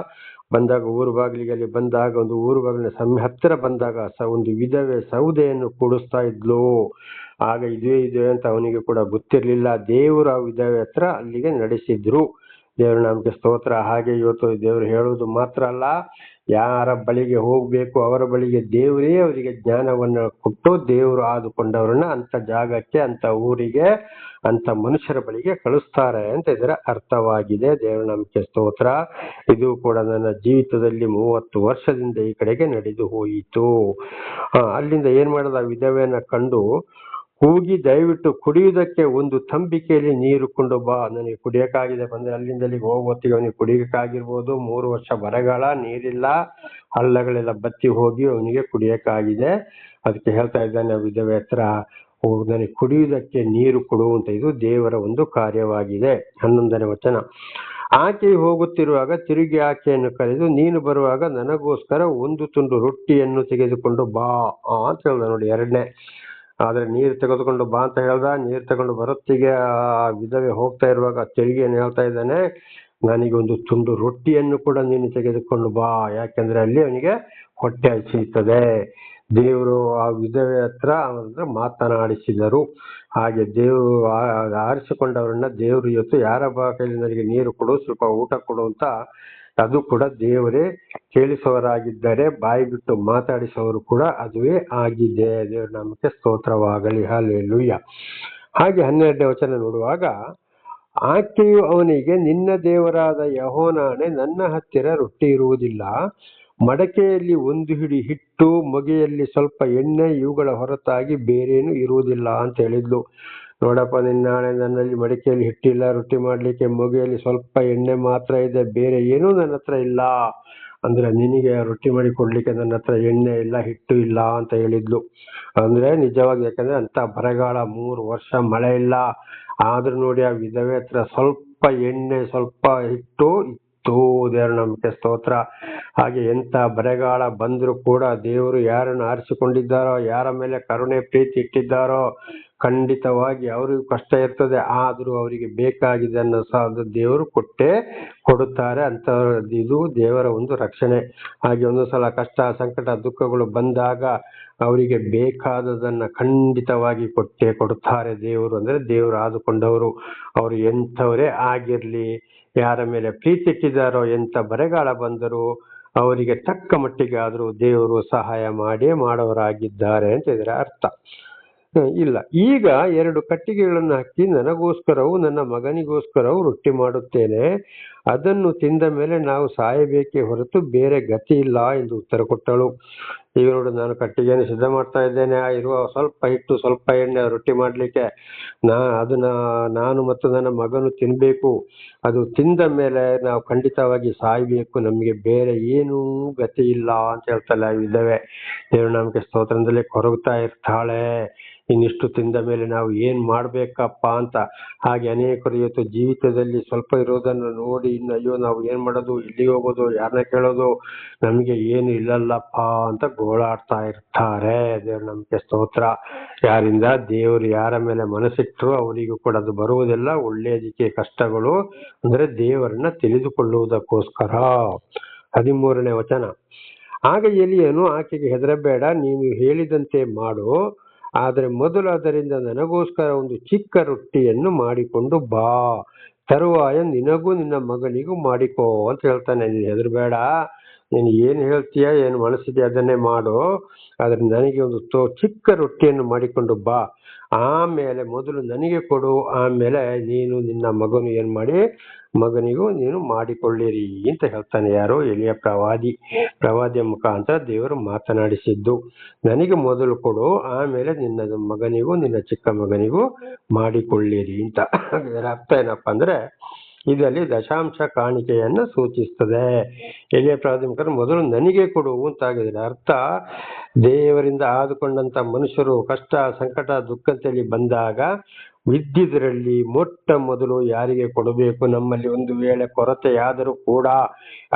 ಬಂದಾಗ ಊರು ಬಾಗಿಲಿಗೆ ಅಲ್ಲಿ ಬಂದಾಗ, ಒಂದು ಊರು ಬಾಗಿಲಿನ ಹತ್ತಿರ ಬಂದಾಗ ಒಂದು ವಿಧವೆ ಸೌದೆಯನ್ನು ಕೂಡಿಸ್ತಾ ಇದ್ಲು. ಆಗ ಇದುವೇ ಅಂತ ಅವನಿಗೆ ಕೂಡ ಗೊತ್ತಿರಲಿಲ್ಲ. ದೇವರು ಆ ವಿಧವೆ ಹತ್ರ ಅಲ್ಲಿಗೆ ನಡೆಸಿದ್ರು. ದೇವರ ನಾಮಕ್ಕೆ ಸ್ತೋತ್ರ. ಹಾಗೆ ಇವತ್ತು ದೇವರು ಹೇಳುವುದು ಮಾತ್ರ ಅಲ್ಲ, ಯಾರ ಬಳಿಗೆ ಹೋಗ್ಬೇಕು ಅವರ ಬಳಿಗೆ ದೇವರೇ ಅವರಿಗೆ ಜ್ಞಾನವನ್ನು ಕೊಟ್ಟು ದೇವರು ಆದುಕೊಂಡವರನ್ನ ಅಂತ ಜಾಗಕ್ಕೆ, ಅಂತ ಊರಿಗೆ, ಅಂತ ಮನುಷ್ಯರ ಬಳಿಗೆ ಕಳಿಸ್ತಾರೆ ಅಂತ ಇದರ ಅರ್ಥವಾಗಿದೆ. ದೇವರ ನಾಮಕ್ಕೆ ಸ್ತೋತ್ರ. ಇದು ಕೂಡ ನನ್ನ ಜೀವಿತದಲ್ಲಿ 30 ವರ್ಷದಿಂದ ಈ ಕಡೆಗೆ ನಡೆದು ಹೋಯಿತು. ಅಲ್ಲಿಂದ ಏನ್ ಮಾಡೋದು, ಆ ವಿಧವೆಯನ್ನ ಕಂಡು ಕೂಗಿ, ದಯವಿಟ್ಟು ಕುಡಿಯುವುದಕ್ಕೆ ಒಂದು ತಂಬಿಕೆಯಲ್ಲಿ ನೀರು ಕೊಂಡು ಬಾ. ನನಗೆ ಕುಡಿಯಕ್ಕಾಗಿದೆ ಬಂದ್ರೆ ಅಲ್ಲಿಂದ ಅಲ್ಲಿಗೆ ಹೋಗೋತ್ತಿಗೆ ಅವನಿಗೆ ಕುಡಿಯಕ್ಕಾಗಿರ್ಬೋದು. 3 ವರ್ಷ ಬರಗಾಲ, ನೀರಿಲ್ಲ, ಹಳ್ಳಗಳೆಲ್ಲ ಬತ್ತಿ ಹೋಗಿ ಅವನಿಗೆ ಕುಡಿಯಕ್ಕಾಗಿದೆ. ಅದಕ್ಕೆ ಹೇಳ್ತಾ ಇದ್ದಾನೆ ಆ ವಿಧವೆ ಹತ್ರ, ನನಗೆ ಕುಡಿಯುವುದಕ್ಕೆ ನೀರು ಕೊಡು ಅಂತ. ಇದು ದೇವರ ಒಂದು ಕಾರ್ಯವಾಗಿದೆ. 11ನೇ ವಚನ. ಆಕೆ ಹೋಗುತ್ತಿರುವಾಗ ತಿರುಗಿ ಆಕೆಯನ್ನು ಕರೆದು, ನೀನು ಬರುವಾಗ ನನಗೋಸ್ಕರ ಒಂದು ತುಂಡು ರೊಟ್ಟಿಯನ್ನು ತೆಗೆದುಕೊಂಡು ಬಾ ಅಂತ ಹೇಳ್ದ. ನೋಡಿ, 2ನೇ. ಆದ್ರೆ ನೀರು ತೆಗೆದುಕೊಂಡು ಬಾ ಅಂತ ಹೇಳ್ದ. ನೀರು ತಗೊಂಡು ಬರೋತ್ತಿಗೆ ಆ ವಿಧವೆ ಹೋಗ್ತಾ ಇರುವಾಗ ತಿರುಗಿಯನ್ನು ಹೇಳ್ತಾ ಇದ್ದಾನೆ, ನನಗೆ ಒಂದು ತುಂಡು ರೊಟ್ಟಿಯನ್ನು ಕೂಡ ನೀನು ತೆಗೆದುಕೊಂಡು ಬಾ, ಯಾಕೆಂದ್ರೆ ಅಲ್ಲಿ ಅವನಿಗೆ ಹೊಟ್ಟೆ ಹಸಿಯುತ್ತದೆ. ದೇವರು ಆ ವಿಧವೆ ಹತ್ರ ಮಾತನಾಡಿಸಿದರು. ಹಾಗೆ ದೇವರು ಆರಿಸಿಕೊಂಡವರನ್ನ ದೇವರು ಇವತ್ತು ಯಾರ ಕೈಲಿ ನನಗೆ ನೀರು ಕೊಡು, ಸ್ವಲ್ಪ ಊಟ ಕೊಡು ಅಂತ, ಅದು ಕೂಡ ದೇವರೇ ಕೇಳಿಸುವವರಾಗಿದ್ದಾರೆ. ಬಾಯಿ ಬಿಟ್ಟು ಮಾತಾಡಿಸುವವರು ಕೂಡ ಅದುವೇ ಆಗಿದೆ. ದೇವರ ನಾಮಕ್ಕೆ ಸ್ತೋತ್ರವಾಗಲಿ. ಹಲ್ಲೆಲೂಯಾ. ಹಾಗೆ 12ನೇ ವಚನ ನೋಡುವಾಗ, ಆಕೆಯು ಅವನಿಗೆ, ನಿನ್ನ ದೇವರಾದ ಯೆಹೋವನೇ, ನನ್ನ ಹತ್ತಿರ ರೊಟ್ಟಿ ಇರುವುದಿಲ್ಲ, ಮಡಕೆಯಲ್ಲಿ 1 ಹಿಡಿ ಹಿಟ್ಟು, ಮೊಗೆಯಲ್ಲಿ ಸ್ವಲ್ಪ ಎಣ್ಣೆ, ಇವುಗಳ ಹೊರತಾಗಿ ಬೇರೇನು ಇರುವುದಿಲ್ಲ ಅಂತ ಹೇಳಿದ್ಲು. ನೋಡಪ್ಪ, ನಿನ್ನಾಳೆ, ನನ್ನಲ್ಲಿ ಮಡಿಕೆಯಲ್ಲಿ ಹಿಟ್ಟಿಲ್ಲ ರೊಟ್ಟಿ ಮಾಡ್ಲಿಕ್ಕೆ, ಮೊಗೆಯಲ್ಲಿ ಸ್ವಲ್ಪ ಎಣ್ಣೆ ಮಾತ್ರ ಇದೆ, ಬೇರೆ ಏನೂ ನನ್ನ ಹತ್ರ ಇಲ್ಲ. ಅಂದ್ರೆ ನಿನಗೆ ರೊಟ್ಟಿ ಮಾಡಿ ಕೊಡ್ಲಿಕ್ಕೆ ನನ್ನ ಹತ್ರ ಎಣ್ಣೆ ಇಲ್ಲ, ಹಿಟ್ಟು ಇಲ್ಲ ಅಂತ ಹೇಳಿದ್ಲು. ಅಂದ್ರೆ ನಿಜವಾಗಿ, ಯಾಕಂದ್ರೆ ಅಂತ ಬರಗಾಲ, 3 ವರ್ಷ ಮಳೆ ಇಲ್ಲ. ಆದ್ರೂ ನೋಡಿ ಆ ವಿಧವೆ ಹತ್ರ ಸ್ವಲ್ಪ ಎಣ್ಣೆ, ಸ್ವಲ್ಪ ಹಿಟ್ಟು ಇತ್ತು. ದೇವರ ನಮಗೆ ಸ್ತೋತ್ರ. ಹಾಗೆ ಎಂತ ಬರಗಾಲ ಬಂದ್ರು ಕೂಡ ದೇವರು ಯಾರನ್ನು ಆರಿಸಿಕೊಂಡಿದ್ದಾರೋ, ಯಾರ ಮೇಲೆ ಕರುಣೆ ಪ್ರೀತಿ ಇಟ್ಟಿದ್ದಾರೋ, ಖಂಡಿತವಾಗಿ ಅವ್ರಿಗೂ ಕಷ್ಟ ಇರ್ತದೆ, ಆದ್ರೂ ಅವರಿಗೆ ಬೇಕಾಗಿದ್ದನ್ನು ಸಹ ದೇವರು ಕೊಟ್ಟೇ ಕೊಡುತ್ತಾರೆ ಅಂತ. ಇದು ದೇವರ ಒಂದು ರಕ್ಷಣೆ. ಹಾಗೆ ಒಂದು ಸಲ ಕಷ್ಟ ಸಂಕಟ ದುಃಖಗಳು ಬಂದಾಗ ಅವರಿಗೆ ಬೇಕಾದದನ್ನ ಖಂಡಿತವಾಗಿ ಕೊಟ್ಟೇ ಕೊಡುತ್ತಾರೆ ದೇವರು. ಅಂದ್ರೆ ದೇವರು ಆದುಕೊಂಡವರು ಅವರು ಎಂಥವರೇ ಆಗಿರ್ಲಿ, ಯಾರ ಮೇಲೆ ಪ್ರೀತಿ ಇಟ್ಟಿದ್ದಾರೋ, ಎಂಥ ಬರೆಗಾಲ ಬಂದರೂ ಅವರಿಗೆ ತಕ್ಕ ಮಟ್ಟಿಗೆ ಆದರೂ ದೇವರು ಸಹಾಯ ಮಾಡೇ ಮಾಡೋರಾಗಿದ್ದಾರೆ ಅಂತ ಇದರ ಅರ್ಥ. ಇಲ್ಲ, ಈಗ 2 ಕಟ್ಟಿಗೆಗಳನ್ನು ಹಾಕಿ ನನಗೋಸ್ಕರವೂ ನನ್ನ ಮಗನಿಗೋಸ್ಕರವೂ ರೊಟ್ಟಿ ಮಾಡುತ್ತೇನೆ, ಅದನ್ನು ತಿಂದ ಮೇಲೆ ನಾವು ಸಾಯಬೇಕೇ ಹೊರತು ಬೇರೆ ಗತಿ ಇಲ್ಲ ಎಂದು ಉತ್ತರ ಕೊಟ್ಟಳು. ಈಗ ನೋಡು, ನಾನು ಕಟ್ಟಿಗೆಯನ್ನು ಸಿದ್ಧ ಮಾಡ್ತಾ ಇದ್ದೇನೆ, ಇರುವ ಸ್ವಲ್ಪ ಹಿಟ್ಟು ಸ್ವಲ್ಪ ಎಣ್ಣೆ ರೊಟ್ಟಿ ಮಾಡಲಿಕ್ಕೆ. ಅದನ್ನ ನಾನು ಮತ್ತು ನನ್ನ ಮಗನು ತಿನ್ನಬೇಕು, ಅದು ತಿಂದ ಮೇಲೆ ನಾವು ಖಂಡಿತವಾಗಿ ಸಾಯ್ಬೇಕು, ನಮಗೆ ಬೇರೆ ಏನೂ ಗತಿ ಇಲ್ಲ ಅಂತ ಹೇಳ್ತಲ್ಲ ವಿಧವೆ. ದೇವರು ನಮಗೆ ಸ್ತೋತ್ರದಲ್ಲಿ ಕೊರಗುತ್ತಾ ಇರ್ತಾಳೆ, ಇನ್ನಿಷ್ಟು ತಿಂದ ಮೇಲೆ ನಾವು ಏನ್ ಮಾಡ್ಬೇಕಪ್ಪ ಅಂತ. ಹಾಗೆ ಅನೇಕರು ಇವತ್ತು ಜೀವಿತದಲ್ಲಿ ಸ್ವಲ್ಪ ಇರೋದನ್ನು ನೋಡಿ ಇನ್ನು ಅಯ್ಯೋ ನಾವು ಏನ್ ಮಾಡೋದು, ಎಲ್ಲಿಗೆ ಹೋಗೋದು, ಯಾರನ್ನ ಕೇಳೋದು, ನಮಗೆ ಏನು ಇಲ್ಲಲ್ಲಪ್ಪ ಅಂತ ಗೋಳಾಡ್ತಾ ಇರ್ತಾರೆ. ದೇವ್ರ ನಮಗೆ ಸ್ತೋತ್ರ. ಯಾರಿಂದ ದೇವರು ಯಾರ ಮೇಲೆ ಮನಸ್ಸಿಟ್ಟರು ಅವರಿಗೂ ಕೂಡ ಅದು ಬರುವುದಿಲ್ಲ. ಒಳ್ಳೆಯದಕ್ಕೆ ಕಷ್ಟಗಳು ಅಂದ್ರೆ ದೇವರನ್ನ ತಿಳಿದುಕೊಳ್ಳುವುದಕ್ಕೋಸ್ಕರ. 13ನೇ ವಚನ. ಆಗ ಎಲಿಯನು ಆಕೆಗೆ ಹೆದರಬೇಡ, ನೀನು ಹೇಳಿದಂತೆ ಮಾಡು, ಆದರೆ ಮೊದಲು ಅದರಿಂದ ನನಗೋಸ್ಕರ ಒಂದು ಚಿಕ್ಕ ರೊಟ್ಟಿಯನ್ನು ಮಾಡಿಕೊಂಡು ಬಾ, ತರುವಾಯ ನಿನಗೂ ನಿನ್ನ ಮಗನಿಗೂ ಮಾಡಿಕೋ ಅಂತ ಹೇಳ್ತಾನೆ. ನೀನು ಹೆದರಬೇಡ, ನೀನು ಏನು ಹೇಳ್ತೀಯ, ಏನು ಮನಸ್ಸಿದೆ ಅದನ್ನೇ ಮಾಡು, ಆದ್ರೆ ನನಗೆ ಒಂದು ಚಿಕ್ಕ ರೊಟ್ಟಿಯನ್ನು ಮಾಡಿಕೊಂಡು ಬಾ, ಆಮೇಲೆ ಮೊದಲು ನನಗೆ ಕೊಡು, ಆಮೇಲೆ ನೀನು ನಿನ್ನ ಮಗನು ಏನ್ ಮಾಡಿ ಮಗನಿಗೂ ನೀನು ಮಾಡಿಕೊಳ್ಳಿರಿ ಅಂತ ಹೇಳ್ತಾನೆ. ಯಾರು? ಎಲಿಯ ಪ್ರವಾದಿಯ ಮುಖಾಂತರ ದೇವರು ಮಾತನಾಡಿಸಿದ್ದು. ನನಗೆ ಮೊದಲು ಕೊಡು, ಆಮೇಲೆ ನಿನ್ನ ಮಗನಿಗೂ ನಿನ್ನ ಚಿಕ್ಕ ಮಗನಿಗೂ ಮಾಡಿಕೊಳ್ಳಿರಿ ಅಂತ. ಇದರ ಅರ್ಥ ಏನಪ್ಪಾ ಅಂದ್ರೆ ಇದರಲ್ಲಿ ದಶಾಂಶ ಕಾಣಿಕೆಯನ್ನ ಸೂಚಿಸ್ತದೆ. ಎಲಿಯ ಪ್ರವಾದಿ ಮುಖಾಂತರ ಮೊದಲು ನನಗೆ ಕೊಡು ಅಂತಾಗಿದ್ರೆ ಅರ್ಥ, ದೇವರಿಂದ ಆದುಕೊಂಡಂತ ಮನುಷ್ಯರು ಕಷ್ಟ ಸಂಕಟ ದುಃಖದಲ್ಲಿ ಬಂದಾಗ ಇದ್ದಿದ್ರಲ್ಲಿ ಮೊಟ್ಟ ಮೊದಲು ಯಾರಿಗೆ ಕೊಡಬೇಕು? ನಮ್ಮಲ್ಲಿ ಒಂದು ವೇಳೆ ಕೊರತೆಯಾದರೂ ಕೂಡ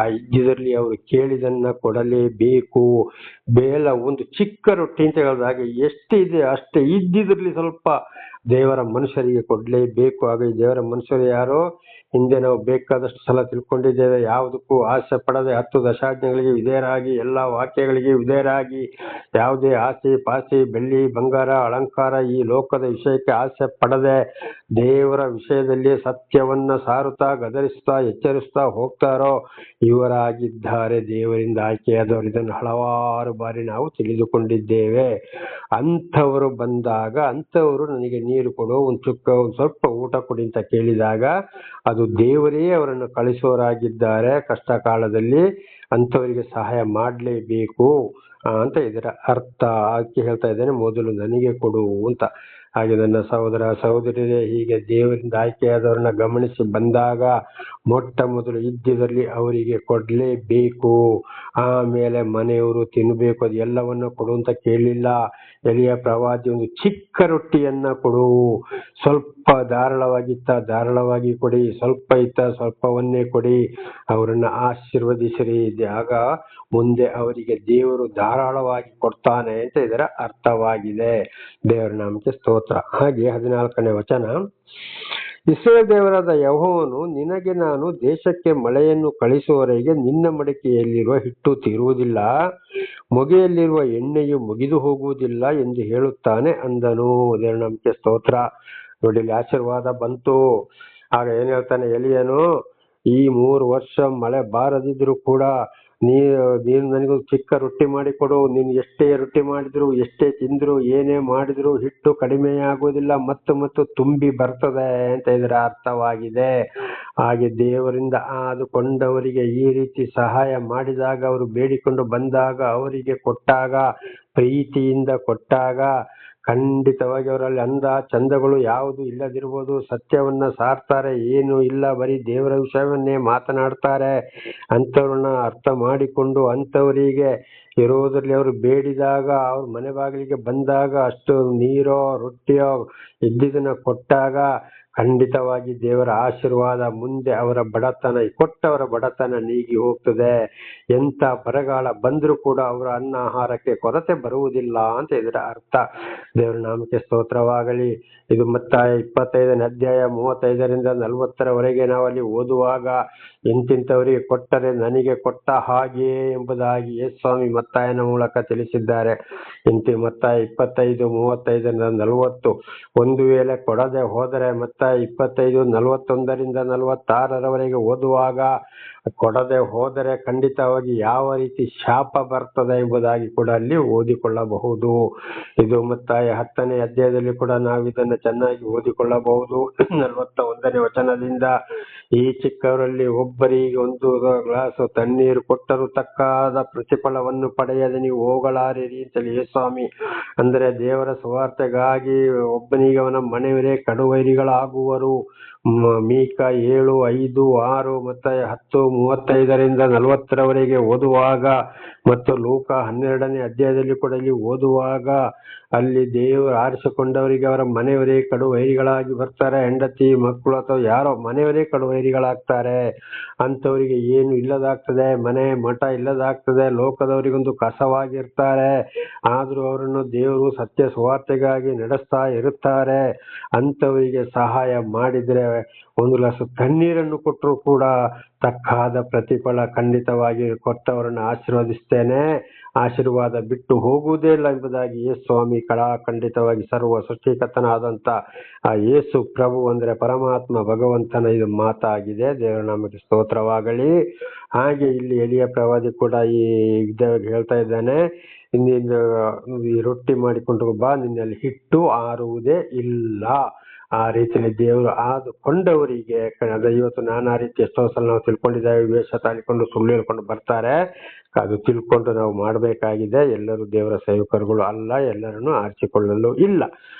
ಆ ಇದ್ದಿದ್ರಲ್ಲಿ ಅವರು ಕೇಳಿದನ್ನ ಕೊಡಲೇಬೇಕು. ಒಂದು ಚಿಕ್ಕ ರೊಟ್ಟಿ ಅಂತ ಹೇಳಿದಾಗ ಎಷ್ಟಿದೆ ಅಷ್ಟೇ ಇದ್ದಿದ್ರಲ್ಲಿ ಸ್ವಲ್ಪ ದೇವರ ಮನುಷ್ಯರಿಗೆ ಕೊಡ್ಲೇಬೇಕು. ಆಗ ಈ ದೇವರ ಮನುಷ್ಯರು ಯಾರೋ ಹಿಂದೆ ನಾವು ಬೇಕಾದಷ್ಟು ಸಲ ತಿಳ್ಕೊಂಡಿದ್ದೇವೆ. ಯಾವುದಕ್ಕೂ ಆಸೆ ಪಡದೆ 10 ದಶಾಜ್ಞೆಗಳಿಗೆ ವಿಧೇಯರಾಗಿ, ಎಲ್ಲ ವಾಕ್ಯಗಳಿಗೆ ವಿಧೇಯರಾಗಿ, ಯಾವುದೇ ಆಸೆ ಪಾಸೆ ಬೆಳ್ಳಿ ಬಂಗಾರ ಅಲಂಕಾರ ಈ ಲೋಕದ ವಿಷಯಕ್ಕೆ ಆಸೆ ಪಡದೆ ದೇವರ ವಿಷಯದಲ್ಲಿ ಸತ್ಯವನ್ನ ಸಾರುತ್ತಾ ಗದರಿಸ್ತಾ ಎಚ್ಚರಿಸ್ತಾ ಹೋಗ್ತಾರೋ ಇವರಾಗಿದ್ದಾರೆ ದೇವರಿಂದ ಆಯ್ಕೆಯಾದವರು. ಇದನ್ನು ಹಲವಾರು ಬಾರಿ ನಾವು ತಿಳಿದುಕೊಂಡಿದ್ದೇವೆ. ಅಂಥವರು ಬಂದಾಗ ಅಂಥವರು ನನಗೆ ನೀರು ಕೊಡು, ಒಂದು ಸ್ವಲ್ಪ ಊಟ ಕೊಡಿ ಅಂತ ಕೇಳಿದಾಗ ಅದು ದೇವರೇ ಅವರನ್ನು ಕಳಿಸೋರಾಗಿದ್ದಾರೆ. ಕಷ್ಟ ಕಾಲದಲ್ಲಿ ಅಂಥವರಿಗೆ ಸಹಾಯ ಮಾಡಲೇಬೇಕು ಅಂತ ಇದರ ಅರ್ಥ. ಅದಕ್ಕೆ ಹೇಳ್ತಾ ಇದ್ದೇನೆ ಮೊದಲು ನನಗೆ ಕೊಡು ಅಂತ. ಹಾಗೆ ನನ್ನ ಸಹೋದರ ಸಹೋದರಿಯರೇ, ಹೀಗೆ ದೇವರಿಂದ ಆಯ್ಕೆಯಾದವರನ್ನ ಗಮನಿಸಿ ಬಂದಾಗ ಮೊಟ್ಟ ಮೊದಲು ಇದ್ದಿದ್ರಲ್ಲಿ ಅವರಿಗೆ ಕೊಡ್ಲೇಬೇಕು, ಆಮೇಲೆ ಮನೆಯವರು ತಿನ್ನಬೇಕು. ಅದು ಎಲ್ಲವನ್ನ ಕೊಡು ಅಂತ ಕೇಳಲಿಲ್ಲ. ಎಲಿಯ ಪ್ರವಾದಿ ಒಂದು ಚಿಕ್ಕ ರೊಟ್ಟಿಯನ್ನ ಕೊಡು, ಸ್ವಲ್ಪ ಧಾರಾಳವಾಗಿತ್ತ ಧಾರಾಳವಾಗಿ ಕೊಡಿ, ಸ್ವಲ್ಪ ಇತ್ತ ಸ್ವಲ್ಪವನ್ನೇ ಕೊಡಿ, ಅವರನ್ನ ಆಶೀರ್ವದಿಸಿರಿ. ಆಗ ಮುಂದೆ ಅವರಿಗೆ ದೇವರು ಧಾರಾಳವಾಗಿ ಕೊಡ್ತಾನೆ ಅಂತ ಇದರ ಅರ್ಥವಾಗಿದೆ. ದೇವರ ನಾಮಕ್ಕೆ ಸ್ತೋತ್ರ. ಹಾಗೆ 14ನೇ ವಚನ. ಇಸ್ರಾಯೇಲ್ ದೇವರಾದ ಯೆಹೋವನು, ನಿನಗೆ ನಾನು ದೇಶಕ್ಕೆ ಮಳೆಯನ್ನು ಕಳಿಸುವವರೆಗೆ ನಿನ್ನ ಮಡಿಕೆಯಲ್ಲಿರುವ ಹಿಟ್ಟು ತೀರುವುದಿಲ್ಲ, ಮೊಗೆಯಲ್ಲಿರುವ ಎಣ್ಣೆಯು ಮುಗಿದು ಹೋಗುವುದಿಲ್ಲ ಎಂದು ಹೇಳುತ್ತಾನೆ ಅಂದನು. ದೇವರ ನಾಮಕ್ಕೆ ಸ್ತೋತ್ರ. ನೋಡಿ, ಇಲ್ಲಿ ಆಶೀರ್ವಾದ ಬಂತು. ಆಗ ಏನ್ ಹೇಳ್ತಾನೆ ಎಲಿಯನು, ಈ 3 ವರ್ಷ ಮಳೆ ಬಾರದಿದ್ರು ಕೂಡ ನೀನು ನನಗೊಂದು ಚಿಕ್ಕ ರೊಟ್ಟಿ ಮಾಡಿಕೊಡು, ನೀನು ಎಷ್ಟೇ ರೊಟ್ಟಿ ಮಾಡಿದ್ರು ಎಷ್ಟೇ ತಿಂದ್ರು ಏನೇ ಮಾಡಿದ್ರು ಹಿಟ್ಟು ಕಡಿಮೆ ಆಗೋದಿಲ್ಲ, ಮತ್ತು ತುಂಬಿ ಬರ್ತದೆ ಅಂತ ಇದರ ಅರ್ಥವಾಗಿದೆ. ಹಾಗೆ ದೇವರಿಂದ ಆದುಕೊಂಡವರಿಗೆ ಈ ರೀತಿ ಸಹಾಯ ಮಾಡಿದಾಗ, ಅವರು ಬೇಡಿಕೊಂಡು ಬಂದಾಗ, ಅವರಿಗೆ ಕೊಟ್ಟಾಗ, ಪ್ರೀತಿಯಿಂದ ಕೊಟ್ಟಾಗ ಖಂಡಿತವಾಗಿ ಅವರಲ್ಲಿ ಅಂದ ಚಂದಗಳು ಯಾವುದು ಇಲ್ಲದಿರ್ಬೋದು. ಸತ್ಯವನ್ನ ಸಾರ್ತಾರೆ, ಏನು ಇಲ್ಲ, ಬರೀ ದೇವರ ವಿಷಯವನ್ನೇ ಮಾತನಾಡ್ತಾರೆ. ಅಂಥವ್ರನ್ನ ಅರ್ಥ ಮಾಡಿಕೊಂಡು ಅಂಥವರಿಗೆ ಇರೋದ್ರಲ್ಲಿ ಅವರು ಬೇಡಿದಾಗ, ಅವ್ರ ಮನೆ ಬಾಗಿಲಿಗೆ ಬಂದಾಗ ಅಷ್ಟು ನೀರೋ ರೊಟ್ಟಿಯೋ ಇದ್ದಿದ್ದನ್ನ ಕೊಟ್ಟಾಗ ಖಂಡಿತವಾಗಿ ದೇವರ ಆಶೀರ್ವಾದ ಮುಂದೆ ಅವರ ಬಡತನ, ಕೊಟ್ಟವರ ಬಡತನ ನೀಗಿ ಹೋಗ್ತದೆ. ಎಂತ ಬರಗಾಲ ಬಂದರೂ ಕೂಡ ಅವರ ಅನ್ನ ಆಹಾರಕ್ಕೆ ಕೊರತೆ ಬರುವುದಿಲ್ಲ ಅಂತ ಇದರ ಅರ್ಥ. ದೇವರ ನಾಮಕ್ಕೆ ಸ್ತೋತ್ರವಾಗಲಿ. ಇದು ಮತ್ತಾಯ 25ನೇ ಅಧ್ಯಾಯ 35ರಿಂದ 40ರವರೆಗೆ ನಾವು ಅಲ್ಲಿ ಓದುವಾಗ, ಇಂತಿಂಥವರಿಗೆ ಕೊಟ್ಟರೆ ನನಗೆ ಕೊಟ್ಟ ಹಾಗೆಯೇ ಎಂಬುದಾಗಿ ಯೇಸುಸ್ವಾಮಿ ಮತ್ತಾಯನ ಮೂಲಕ ತಿಳಿಸಿದ್ದಾರೆ. ಮತ್ತಾಯ 25, 35ರಿಂದ 40. ಒಂದು ವೇಳೆ ಕೊಡದೆ ಹೋದರೆ ಮತ್ತಾಯ 25, 41ರಿಂದ 46ರವರೆಗೆ ಓದುವಾಗ, ಕೊಡದೆ ಹೋದರೆ ಖಂಡಿತವಾಗಿ ಯಾವ ರೀತಿ ಶಾಪ ಬರ್ತದೆ ಎಂಬುದಾಗಿ ಕೂಡ ಅಲ್ಲಿ ಓದಿಕೊಳ್ಳಬಹುದು. ಇದು ಮತ್ತಾಯ 10ನೇ ಅಧ್ಯಾಯದಲ್ಲಿ ಕೂಡ ನಾವು ಇದನ್ನು ಚೆನ್ನಾಗಿ ಓದಿಕೊಳ್ಳಬಹುದು. 41ನೇ ವಚನದಿಂದ, ಈ ಚಿಕ್ಕವರಲ್ಲಿ ಒಬ್ಬರಿಗೆ ಒಂದು ಗ್ಲಾಸ್ ತಣ್ಣೀರು ಕೊಟ್ಟರೂ ತಕ್ಕಾದ ಪ್ರತಿಫಲವನ್ನು ಪಡೆಯದೆ ನೀವು ಹೋಗಲಾರಿರಿ ಅಂತೇಳಿ ಯೇಸುಸ್ವಾಮಿ ಅಂದರೆ ದೇವರ ಸುವಾರ್ತೆಗಾಗಿ ಒಬ್ಬನಿಗೆ ಅವನ ಮನೆಯವರೇ ಕಡುವೈರಿಗಳಾಗುವರು. ಮೀಕ 7, 5, 6 ಮತ್ತಾಯ 10, 35ರಿಂದ 40ರವರೆಗೆ ಓದುವಾಗ ಮತ್ತು ಲೂಕ 12ನೇ ಅಧ್ಯಾಯದಲ್ಲಿ ಕೂಡ ಇಲ್ಲಿ ಓದುವಾಗ, ಅಲ್ಲಿ ದೇವರು ಆರಿಸಿಕೊಂಡವರಿಗೆ ಅವರ ಮನೆಯವರೇ ಕಡುವೈರಿಗಳಾಗಿ ಬರ್ತಾರೆ. ಹೆಂಡತಿ ಮಕ್ಕಳು ಅಥವಾ ಯಾರೋ ಮನೆಯವರೇ ಕಡುವೈರಿಗಳಾಗ್ತಾರೆ. ಅಂಥವರಿಗೆ ಏನು ಇಲ್ಲದಾಗ್ತದೆ, ಮನೆ ಮಠ ಇಲ್ಲದಾಗ್ತದೆ, ಲೋಕದವರಿಗೊಂದು ಕಸವಾಗಿರ್ತಾರೆ. ಆದರೂ ಅವರನ್ನು ದೇವರು ಸತ್ಯ ಸುವಾರ್ತೆಗಾಗಿ ನಡೆಸ್ತಾ ಇರುತ್ತಾರೆ. ಅಂಥವರಿಗೆ ಸಹಾಯ ಮಾಡಿದರೆ ಒಂದು ಗ್ಲಾಸ್ ತಣ್ಣೀರನ್ನು ಕೊಟ್ಟರೂ ಕೂಡ ತಕ್ಕಾದ ಪ್ರತಿಫಲ ಖಂಡಿತವಾಗಿ ಕೊಟ್ಟವರನ್ನು ಆಶೀರ್ವದಿಸ್ತೇನೆ, ಆಶೀರ್ವಾದ ಬಿಟ್ಟು ಹೋಗುವುದೇ ಇಲ್ಲ ಎಂಬುದಾಗಿ ಯೇಸುಸ್ವಾಮಿ ಖಂಡಿತವಾಗಿ ಸರ್ವ ಸೃಷ್ಟಿಕರ್ತನಾದಂಥ ಆ ಯೇಸು ಪ್ರಭು ಅಂದರೆ ಪರಮಾತ್ಮ ಭಗವಂತನ ಇದು ಮಾತಾಗಿದೆ. ದೇವರ ನಾಮಕ್ಕೆ ಸ್ತೋತ್ರವಾಗಲಿ. ಹಾಗೆ ಇಲ್ಲಿ ಎಲಿಯ ಪ್ರವಾದಿ ಕೂಡ ಈ ಹೇಳ್ತಾ ಇದ್ದಾನೆ, ನೀನು ಈ ರೊಟ್ಟಿ ಮಾಡಿಕೊಂಡು ಬಾ, ನಿನ್ನಲ್ಲಿ ಹಿಟ್ಟು ಆರುವುದೇ ಇಲ್ಲ. ಆ ರೀತಿಯಲ್ಲಿ ದೇವರು ಆದುಕೊಂಡವರಿಗೆ ಇವತ್ತು ನಾನಾ ರೀತಿ ಎಷ್ಟೋ ಸಲ ನಾವು ತಿಳ್ಕೊಂಡಿದ್ದೇವೆ. ವೇಷ ತಾಳಿಕೊಂಡು ಸುಳ್ಳು ಹೇಳ್ಕೊಂಡು ಬರ್ತಾರೆ. ಅದು ತಿಳ್ಕೊಂಡು ನಾವು ಮಾಡಬೇಕಾಗಿದೆ. ಎಲ್ಲರೂ ದೇವರ ಸೇವಕರುಗಳು ಅಲ್ಲ, ಎಲ್ಲರನ್ನು ಆರಿಸಿಕೊಳ್ಳಲು ಇಲ್ಲ.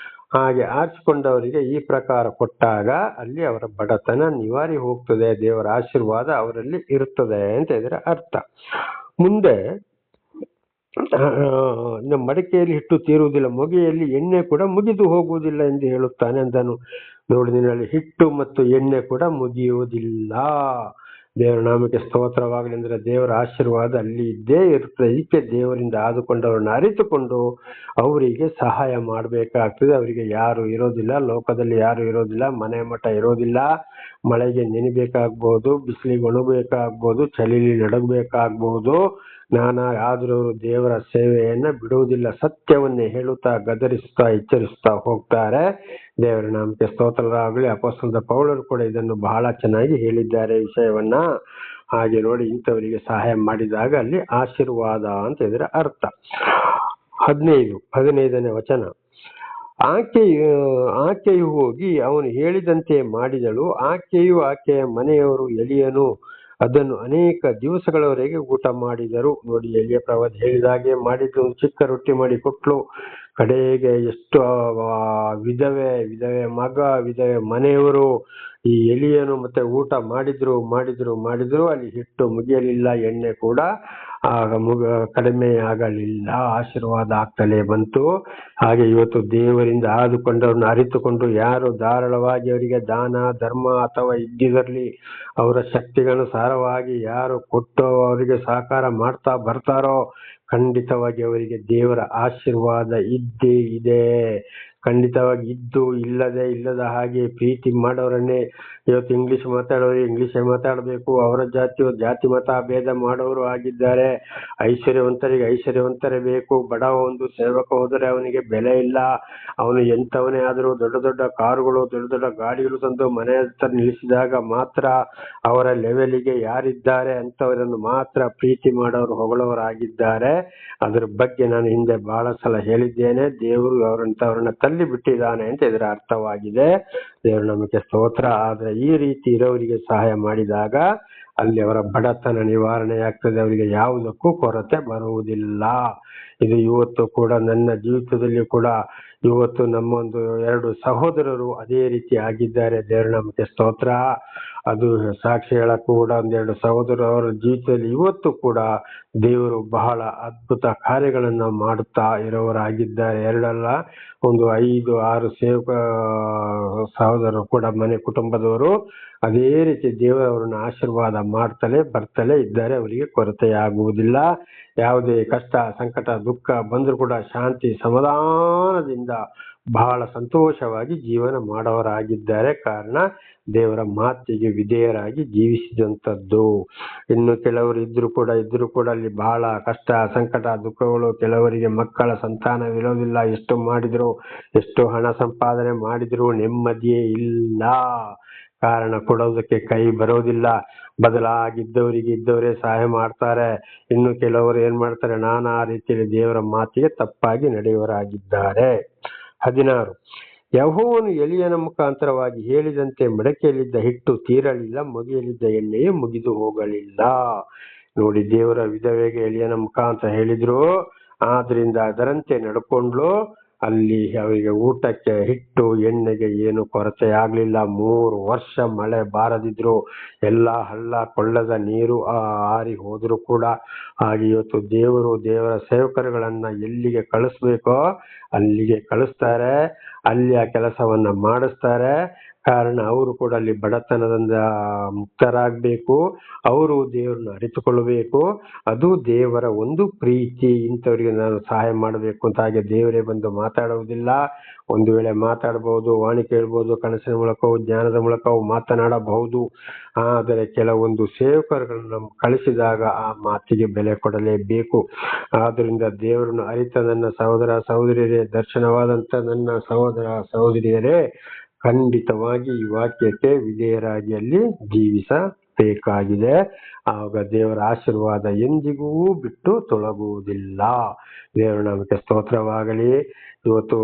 ಹಾಗೆ ಆರಿಸಿಕೊಂಡವರಿಗೆ ಈ ಪ್ರಕಾರ ಕೊಟ್ಟಾಗ ಅಲ್ಲಿ ಅವರ ಬಡತನ ನಿವಾರಿ ಹೋಗ್ತದೆ, ದೇವರ ಆಶೀರ್ವಾದ ಅವರಲ್ಲಿ ಇರುತ್ತದೆ ಅಂತ ಇದರ ಅರ್ಥ. ಮುಂದೆ ಮಡಿಕೆಯಲ್ಲಿ ಹಿಟ್ಟು ತೀರುವುದಿಲ್ಲ, ಮೊಗೆಯಲ್ಲಿ ಎಣ್ಣೆ ಕೂಡ ಮುಗಿದು ಹೋಗುವುದಿಲ್ಲ ಎಂದು ಹೇಳುತ್ತಾನೆ ಅಂದನು. ನೋಡಿ, ನಿನ್ನಲ್ಲಿ ಹಿಟ್ಟು ಮತ್ತು ಎಣ್ಣೆ ಕೂಡ ಮುಗಿಯುವುದಿಲ್ಲ. ದೇವರ ನಾಮಕ್ಕೆ ಸ್ತೋತ್ರವಾಗಲಿ. ಅಂದರೆ ದೇವರ ಆಶೀರ್ವಾದ ಅಲ್ಲಿ ಇದ್ದೇ ಇರ್ತದೆ. ಇದಕ್ಕೆ ದೇವರಿಂದ ಆದುಕೊಂಡವರನ್ನು ಅರಿತುಕೊಂಡು ಅವರಿಗೆ ಸಹಾಯ ಮಾಡಬೇಕಾಗ್ತದೆ. ಅವರಿಗೆ ಯಾರು ಇರೋದಿಲ್ಲ, ಲೋಕದಲ್ಲಿ ಯಾರು ಇರೋದಿಲ್ಲ, ಮನೆ ಮಠ ಇರೋದಿಲ್ಲ. ಮಳೆಗೆ ನೆನಿಬೇಕಾಗ್ಬೋದು, ಬಿಸಿಲಿಗೆ ಒಣಗಬೇಕಾಗ್ಬೋದು, ಚಳಿಲಿ ನಡಗಬೇಕಾಗ್ಬೋದು. ಆದರೂ ಅವರು ದೇವರ ಸೇವೆಯನ್ನ ಬಿಡುವುದಿಲ್ಲ. ಸತ್ಯವನ್ನೇ ಹೇಳುತ್ತಾ ಗದರಿಸುತ್ತಾ ಎಚ್ಚರಿಸುತ್ತಾ ಹೋಗ್ತಾರೆ. ದೇವರ ನಾಮಕ್ಕೆ ಸ್ತೋತ್ರವಾಗಲಿ. ಅಪೊಸ್ತಲನಾದ ಪೌಲರು ಕೂಡ ಇದನ್ನು ಬಹಳ ಚೆನ್ನಾಗಿ ಹೇಳಿದ್ದಾರೆ ವಿಷಯವನ್ನ. ಹಾಗೆ ನೋಡಿ, ಇಂಥವರಿಗೆ ಸಹಾಯ ಮಾಡಿದಾಗ ಅಲ್ಲಿ ಆಶೀರ್ವಾದ ಅಂತ ಇದರ ಅರ್ಥ. 15ನೇ ವಚನ, ಆಕೆಯು ಹೋಗಿ ಅವನು ಹೇಳಿದಂತೆ ಮಾಡಿದಳು. ಆಕೆಯು ಆಕೆಯ ಮನೆಯವರು ಎಲಿಯನು ಅದನ್ನು ಅನೇಕ ದಿವಸಗಳವರೆಗೆ ಊಟ ಮಾಡಿದರು. ನೋಡಿ, ಎಲಿಯ ಪ್ರವಾದಿ ಹೇಳಿದಾಗೆ ಮಾಡಿದ್ರು. ಒಂದು ಚಿಕ್ಕ ರೊಟ್ಟಿ ಮಾಡಿ ಕೊಟ್ಲು. ಕಡೆಗೆ ಎಷ್ಟು ವಿಧವೆ ಮಗ, ವಿಧವೆ ಮನೆಯವರು ಈ ಎಲಿಯನು ಮತ್ತೆ ಊಟ ಮಾಡಿದ್ರು. ಅಲ್ಲಿ ಹಿಟ್ಟು ಮುಗಿಯಲಿಲ್ಲ, ಎಣ್ಣೆ ಕೂಡ ಕಡಿಮೆ ಆಗಲಿಲ್ಲ, ಆಶೀರ್ವಾದ ಆಗ್ತಲೇ ಬಂತು. ಹಾಗೆ ಇವತ್ತು ದೇವರಿಂದ ಆದುಕೊಂಡವ್ರನ್ನ ಅರಿತುಕೊಂಡು ಯಾರು ಧಾರಾಳವಾಗಿ ಅವರಿಗೆ ದಾನ ಧರ್ಮ ಅಥವಾ ಇದ್ದಿರಲಿ ಅವರ ಶಕ್ತಿಗನುಸಾರವಾಗಿ ಯಾರು ಕೊಟ್ಟು ಅವರಿಗೆ ಸಹಕಾರ ಮಾಡ್ತಾ ಬರ್ತಾರೋ ಖಂಡಿತವಾಗಿ ಅವರಿಗೆ ದೇವರ ಆಶೀರ್ವಾದ ಇದ್ದೇ ಇದೆ. ಖಂಡಿತವಾಗಿ ಇಲ್ಲದ ಹಾಗೆ ಪ್ರೀತಿ ಮಾಡೋರನ್ನೇ ಇವತ್ತು ಇಂಗ್ಲಿಷ್ ಮಾತಾಡೋರು ಇಂಗ್ಲಿಷೇ ಮಾತಾಡಬೇಕು, ಅವರ ಜಾತಿ ಮತ ಭೇದ ಮಾಡೋರು ಆಗಿದ್ದಾರೆ. ಐಶ್ವರ್ಯವಂತರಿಗೆ ಐಶ್ವರ್ಯವಂತರೇ ಬೇಕು. ಬಡವ ಒಂದು ಸೇವಕ ಹೋದರೆ ಅವನಿಗೆ ಬೆಲೆ ಇಲ್ಲ. ಅವನು ಎಂಥವನೇ ಆದರೂ ದೊಡ್ಡ ದೊಡ್ಡ ಕಾರುಗಳು ದೊಡ್ಡ ದೊಡ್ಡ ಗಾಡಿಗಳು ತಂದು ಮನೆ ಹತ್ರ ನಿಲ್ಲಿಸಿದಾಗ ಮಾತ್ರ ಅವರ ಲೆವೆಲಿಗೆ ಯಾರಿದ್ದಾರೆ ಅಂತವರನ್ನು ಮಾತ್ರ ಪ್ರೀತಿ ಮಾಡೋರು ಹೊಗಳವರಾಗಿದ್ದಾರೆ. ಅದರ ಬಗ್ಗೆ ನಾನು ಹಿಂದೆ ಬಹಳ ಸಲ ಹೇಳಿದ್ದೇನೆ. ದೇವರು ಅವರಂತವರನ್ನ ತಳ್ಳಿ ಬಿಟ್ಟಿದ್ದಾನೆ ಅಂತ ಇದರ ಅರ್ಥವಾಗಿದೆ. ದೇವರು ನಮಗೆ ಸ್ತೋತ್ರ. ಆದ್ರೆ ಈ ರೀತಿ ಇರೋರಿಗೆ ಸಹಾಯ ಮಾಡಿದಾಗ ಅಲ್ಲಿ ಅವರ ಬಡತನ ನಿವಾರಣೆ ಆಗ್ತದೆ, ಅವರಿಗೆ ಯಾವುದಕ್ಕೂ ಕೊರತೆ ಬರುವುದಿಲ್ಲ. ಇದು ಇವತ್ತು ಕೂಡ ನನ್ನ ಜೀವಿತದಲ್ಲಿ ಕೂಡ ಇವತ್ತು ನಮ್ಮೊಂದು 2 ಸಹೋದರರು ಅದೇ ರೀತಿ ಆಗಿದ್ದಾರೆ. ದೇವರ ನಾಮಕ್ಕೆ ಸ್ತೋತ್ರ. ಅದು ಸಾಕ್ಷಿ ಹೇಳಕ್ ಕೂಡ 2 ಸಹೋದರರು ಅವರ ಜೀವಿತದಲ್ಲಿ ಇವತ್ತು ಕೂಡ ದೇವರು ಬಹಳ ಅದ್ಭುತ ಕಾರ್ಯಗಳನ್ನ ಮಾಡುತ್ತಾ ಇರೋರಾಗಿದ್ದಾರೆ. 2 ಅಲ್ಲ, ಒಂದು 5, 6 ಸೇವಕ ಸಹೋದರರು ಕೂಡ ಮನೆ ಕುಟುಂಬದವರು ಅದೇ ರೀತಿ ದೇವರವರನ್ನ ಆಶೀರ್ವಾದ ಮಾಡ್ತಲೇ ಬರ್ತಲೇ ಇದ್ದಾರೆ. ಅವರಿಗೆ ಕೊರತೆ ಆಗುವುದಿಲ್ಲ. ಯಾವುದೇ ಕಷ್ಟ, ಸಂಕಟ, ದುಃಖ ಬಂದರೂ ಕೂಡ ಶಾಂತಿ, ಸಮಾಧಾನದಿಂದ ಬಹಳ ಸಂತೋಷವಾಗಿ ಜೀವನ ಮಾಡೋರಾಗಿದ್ದಾರೆ. ಕಾರಣ ದೇವರ ಮಾತಿಗೆ ವಿಧೇಯರಾಗಿ ಜೀವಿಸಿದಂಥದ್ದು. ಇನ್ನು ಕೆಲವರು ಇದ್ರೂ ಕೂಡ ಅಲ್ಲಿ ಬಹಳ ಕಷ್ಟ, ಸಂಕಟ, ದುಃಖಗಳು. ಕೆಲವರಿಗೆ ಮಕ್ಕಳ ಸಂತಾನವಿರೋದಿಲ್ಲ. ಎಷ್ಟು ಮಾಡಿದ್ರು, ಎಷ್ಟು ಹಣ ಸಂಪಾದನೆ ಮಾಡಿದ್ರು ನೆಮ್ಮದಿಯೇ ಇಲ್ಲ. ಕಾರಣ ಕೊಡೋದಕ್ಕೆ ಕೈ ಬರೋದಿಲ್ಲ. ಬದಲಾಗಿದ್ದವರಿಗೆ ಇದ್ದವರೇ ಸಹಾಯ ಮಾಡ್ತಾರೆ. ಇನ್ನು ಕೆಲವರು ಏನ್ ಮಾಡ್ತಾರೆ, ನಾನಾ ರೀತಿಯಲ್ಲಿ ದೇವರ ಮಾತಿಗೆ ತಪ್ಪಾಗಿ ನಡೆಯುವರಾಗಿದ್ದಾರೆ. 16, ಯೆಹೋವನು ಎಲಿಯನ ಮುಖಾಂತರವಾಗಿ ಹೇಳಿದಂತೆ ಮಡಕೆಯಲ್ಲಿದ್ದ ಹಿಟ್ಟು ತೀರಲಿಲ್ಲ, ಮೊಗೆಯಲ್ಲಿದ್ದ ಎಣ್ಣೆಯೇ ಮುಗಿದು ಹೋಗಲಿಲ್ಲ. ನೋಡಿ, ದೇವರ ವಿಧವೆಗೆ ಎಲಿಯನ ಮುಖಾಂತರ ಹೇಳಿದ್ರು, ಆದ್ರಿಂದ ಅದರಂತೆ ನಡ್ಕೊಂಡ್ಲು. ಅಲ್ಲಿ ಅವರಿಗೆ ಊಟಕ್ಕೆ ಹಿಟ್ಟು, ಎಣ್ಣೆಗೆ ಏನು ಕೊರತೆ ಆಗ್ಲಿಲ್ಲ. 3 ವರ್ಷ ಮಳೆ ಬಾರದಿದ್ರು, ಎಲ್ಲ ಹಳ್ಳ ಕೊಳ್ಳದ ನೀರು ಆರಿ ಹೋದ್ರು ಕೂಡ. ಹಾಗೆ ಇವತ್ತು ದೇವರ ಸೇವಕರುಗಳನ್ನ ಎಲ್ಲಿಗೆ ಕಳಿಸ್ಬೇಕೋ ಅಲ್ಲಿಗೆ ಕಳಿಸ್ತಾರೆ, ಅಲ್ಲಿ ಆ ಕೆಲಸವನ್ನ ಮಾಡಿಸ್ತಾರೆ. ಕಾರಣ ಅವರು ಕೂಡ ಅಲ್ಲಿ ಬಡತನದಿಂದ ಮುಕ್ತರಾಗಬೇಕು. ಅವರು ದೇವರನ್ನ ಅರಿತುಕೊಳ್ಳಬೇಕು. ಅದು ದೇವರ ಒಂದು ಪ್ರೀತಿ. ಇಂಥವರಿಗೆ ನಾನು ಸಹಾಯ ಮಾಡಬೇಕು ಅಂತ ಹಾಗೆ ದೇವರೇ ಬಂದು ಮಾತಾಡುವುದಿಲ್ಲ. ಒಂದು ವೇಳೆ ಮಾತಾಡಬಹುದು, ವಾಣಿ ಕೇಳಬಹುದು, ಕನಸಿನ ಮೂಲಕವೂ ಜ್ಞಾನದ ಮೂಲಕವೂ ಮಾತನಾಡಬಹುದು. ಆದರೆ ಕೆಲವೊಂದು ಸೇವಕರುಗಳನ್ನು ಕಳಿಸಿದಾಗ ಆ ಮಾತಿಗೆ ಬೆಲೆ ಕೊಡಲೇಬೇಕು. ಆದ್ರಿಂದ ದೇವರನ್ನು ಅರಿತ ನನ್ನ ಸಹೋದರ ಸಹೋದರಿಯರೇ, ದರ್ಶನವಾದಂತ ನನ್ನ ಸಹೋದರ ಸಹೋದರಿಯರೇ, ಖಂಡಿತವಾಗಿ ಈ ವಾಕ್ಯಕ್ಕೆ ವಿಧೇಯರಾಗಿ ಅಲ್ಲಿ ಜೀವಿಸಬೇಕಾಗಿದೆ. ಆಗ ದೇವರ ಆಶೀರ್ವಾದ ಎಂದಿಗೂ ಬಿಟ್ಟು ತೊಲಗುವುದಿಲ್ಲ. ದೇವರ ನಾಮಕ್ಕೆ ಸ್ತೋತ್ರವಾಗಲಿ. ಇವತ್ತು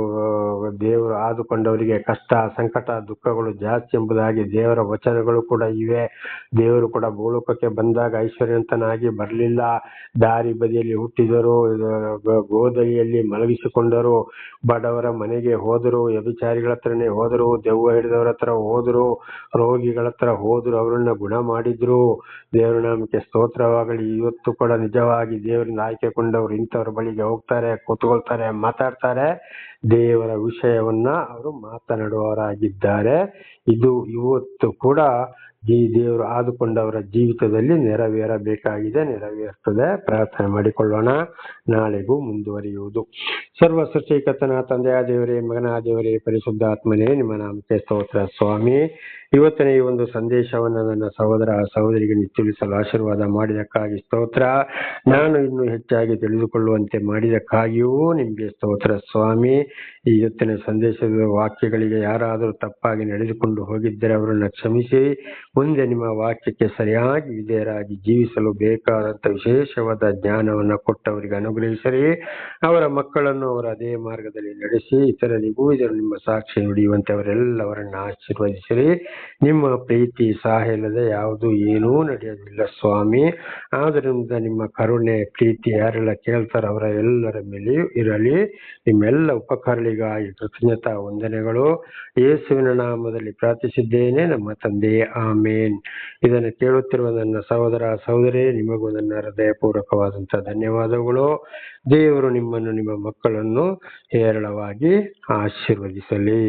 ದೇವರು ಆದುಕೊಂಡವರಿಗೆ ಕಷ್ಟ, ಸಂಕಟ, ದುಃಖಗಳು ಜಾಸ್ತಿ ಎಂಬುದಾಗಿ ದೇವರ ವಚನಗಳು ಕೂಡ ಇವೆ. ದೇವರು ಕೂಡ ಭೂಲೋಕಕ್ಕೆ ಬಂದಾಗ ಐಶ್ವರ್ಯವಂತನಾಗಿ ಬರಲಿಲ್ಲ. ದಾರಿ ಬದಿಯಲ್ಲಿ ಹುಟ್ಟಿದರು, ಗೋದಲಿಯಲ್ಲಿ ಮಲಗಿಸಿಕೊಂಡರು, ಬಡವರ ಮನೆಗೆ ಹೋದರು, ವ್ಯಭಿಚಾರಿಗಳ ಹತ್ರನೇ ಹೋದರು, ದೆವ್ವ ಹಿಡಿದವರ ಹತ್ರ ಹೋದರು, ರೋಗಿಗಳ ಹತ್ರ ಹೋದ್ರು, ಅವರನ್ನ ಗುಣ ಮಾಡಿದ್ರು. ದೇವರ ನಾಮಕ್ಕೆ ಸ್ತೋತ್ರವಾಗಲಿ. ಇವತ್ತು ಕೂಡ ನಿಜವಾಗಿ ದೇವರಿಂದ ಆಯ್ಕೆಕೊಂಡವರು ಇಂಥವ್ರ ಬಳಿಗೆ ಹೋಗ್ತಾರೆ, ಕೂತ್ಕೊಳ್ತಾರೆ, ಮಾತಾಡ್ತಾರೆ. ದೇವರ ವಿಷಯವನ್ನ ಅವರು ಮಾತನಾಡುವವರಾಗಿದ್ದಾರೆ. ಇದು ಇವತ್ತು ಕೂಡ ದೇವರು ಆದುಕೊಂಡವರ ಜೀವಿತದಲ್ಲಿ ನೆರವೇರಬೇಕಾಗಿದೆ, ನೆರವೇರ್ತದೆ. ಪ್ರಾರ್ಥನೆ ಮಾಡಿಕೊಳ್ಳೋಣ. ನಾಳೆಗೂ ಮುಂದುವರಿಯುವುದು. ಸರ್ವ ಸೃಷ್ಟಿಕರ್ತನ ತಂದೆಯ ದೇವರೇ, ಮಗನ ದೇವರೇ, ಪರಿಶುದ್ಧಾತ್ಮನೇ, ನಿಮ್ಮ ನಾಮಕ್ಕೆ ಸ್ತೋತ್ರ ಸ್ವಾಮಿ. ಇವತ್ತಿನ ಈ ಒಂದು ಸಂದೇಶವನ್ನು ನನ್ನ ಸಹೋದರ ಸಹೋದರಿಗೆ ತಿಳಿಸಲು ಆಶೀರ್ವಾದ ಮಾಡಿದಕ್ಕಾಗಿ ಸ್ತೋತ್ರ. ನಾನು ಇನ್ನೂ ಹೆಚ್ಚಾಗಿ ತಿಳಿದುಕೊಳ್ಳುವಂತೆ ಮಾಡಿದಕ್ಕಾಗಿಯೂ ನಿಮಗೆ ಸ್ತೋತ್ರ ಸ್ವಾಮಿ. ಈ ಇವತ್ತಿನ ಸಂದೇಶದ ವಾಕ್ಯಗಳಿಗೆ ಯಾರಾದರೂ ತಪ್ಪಾಗಿ ನಡೆದುಕೊಂಡು ಹೋಗಿದ್ದರೆ ಅವರನ್ನು ಕ್ಷಮಿಸಿ, ಮುಂದೆ ನಿಮ್ಮ ವಾಕ್ಯಕ್ಕೆ ಸರಿಯಾಗಿ ವಿಧೇಯರಾಗಿ ಜೀವಿಸಲು ಬೇಕಾದಂತ ವಿಶೇಷವಾದ ಜ್ಞಾನವನ್ನು ಕೊಟ್ಟವರಿಗೆ ಅನುಗ್ರಹಿಸಿರಿ. ಅವರ ಮಕ್ಕಳನ್ನು ಅವರ ಅದೇ ಮಾರ್ಗದಲ್ಲಿ ನಡೆಸಿ ಇತರರಿಗೂ ಇದನ್ನು ನಿಮ್ಮ ಸಾಕ್ಷಿ ನುಡಿಯುವಂತೆ ಅವರೆಲ್ಲವರನ್ನು ಆಶೀರ್ವದಿಸಿರಿ. ನಿಮ್ಮ ಪ್ರೀತಿ ಸಹಾಯ ಇಲ್ಲದೆ ಯಾವುದು ಏನೂ ನಡೆಯೋದಿಲ್ಲ ಸ್ವಾಮಿ. ಆದ್ದರಿಂದ ನಿಮ್ಮ ಕರುಣೆ ಪ್ರೀತಿ ಯಾರೆಲ್ಲ ಕೇಳ್ತಾರೋ ಅವರ ಎಲ್ಲರ ಮೇಲೆಯೂ ಇರಲಿ. ನಿಮ್ಮೆಲ್ಲ ಉಪಕಾರಗಳಿಗಾಗಿ ಕೃತಜ್ಞತಾ ವಂದನೆಗಳು. ಯೇಸುವಿನ ನಾಮದಲ್ಲಿ ಪ್ರಾರ್ಥಿಸಿದ್ದೇನೆ ನಮ್ಮ ತಂದೆಯೇ, ಆಮೇನ್. ಇದನ್ನು ಕೇಳುತ್ತಿರುವ ನನ್ನ ಸಹೋದರ ಸಹೋದರಿ, ನಿಮಗೂ ನನ್ನ ಹೃದಯಪೂರ್ವಕವಾದಂತಹ ಧನ್ಯವಾದಗಳು. ದೇವರು ನಿಮ್ಮನ್ನು, ನಿಮ್ಮ ಮಕ್ಕಳನ್ನು ಹೇರಳವಾಗಿ ಆಶೀರ್ವದಿಸಲಿ.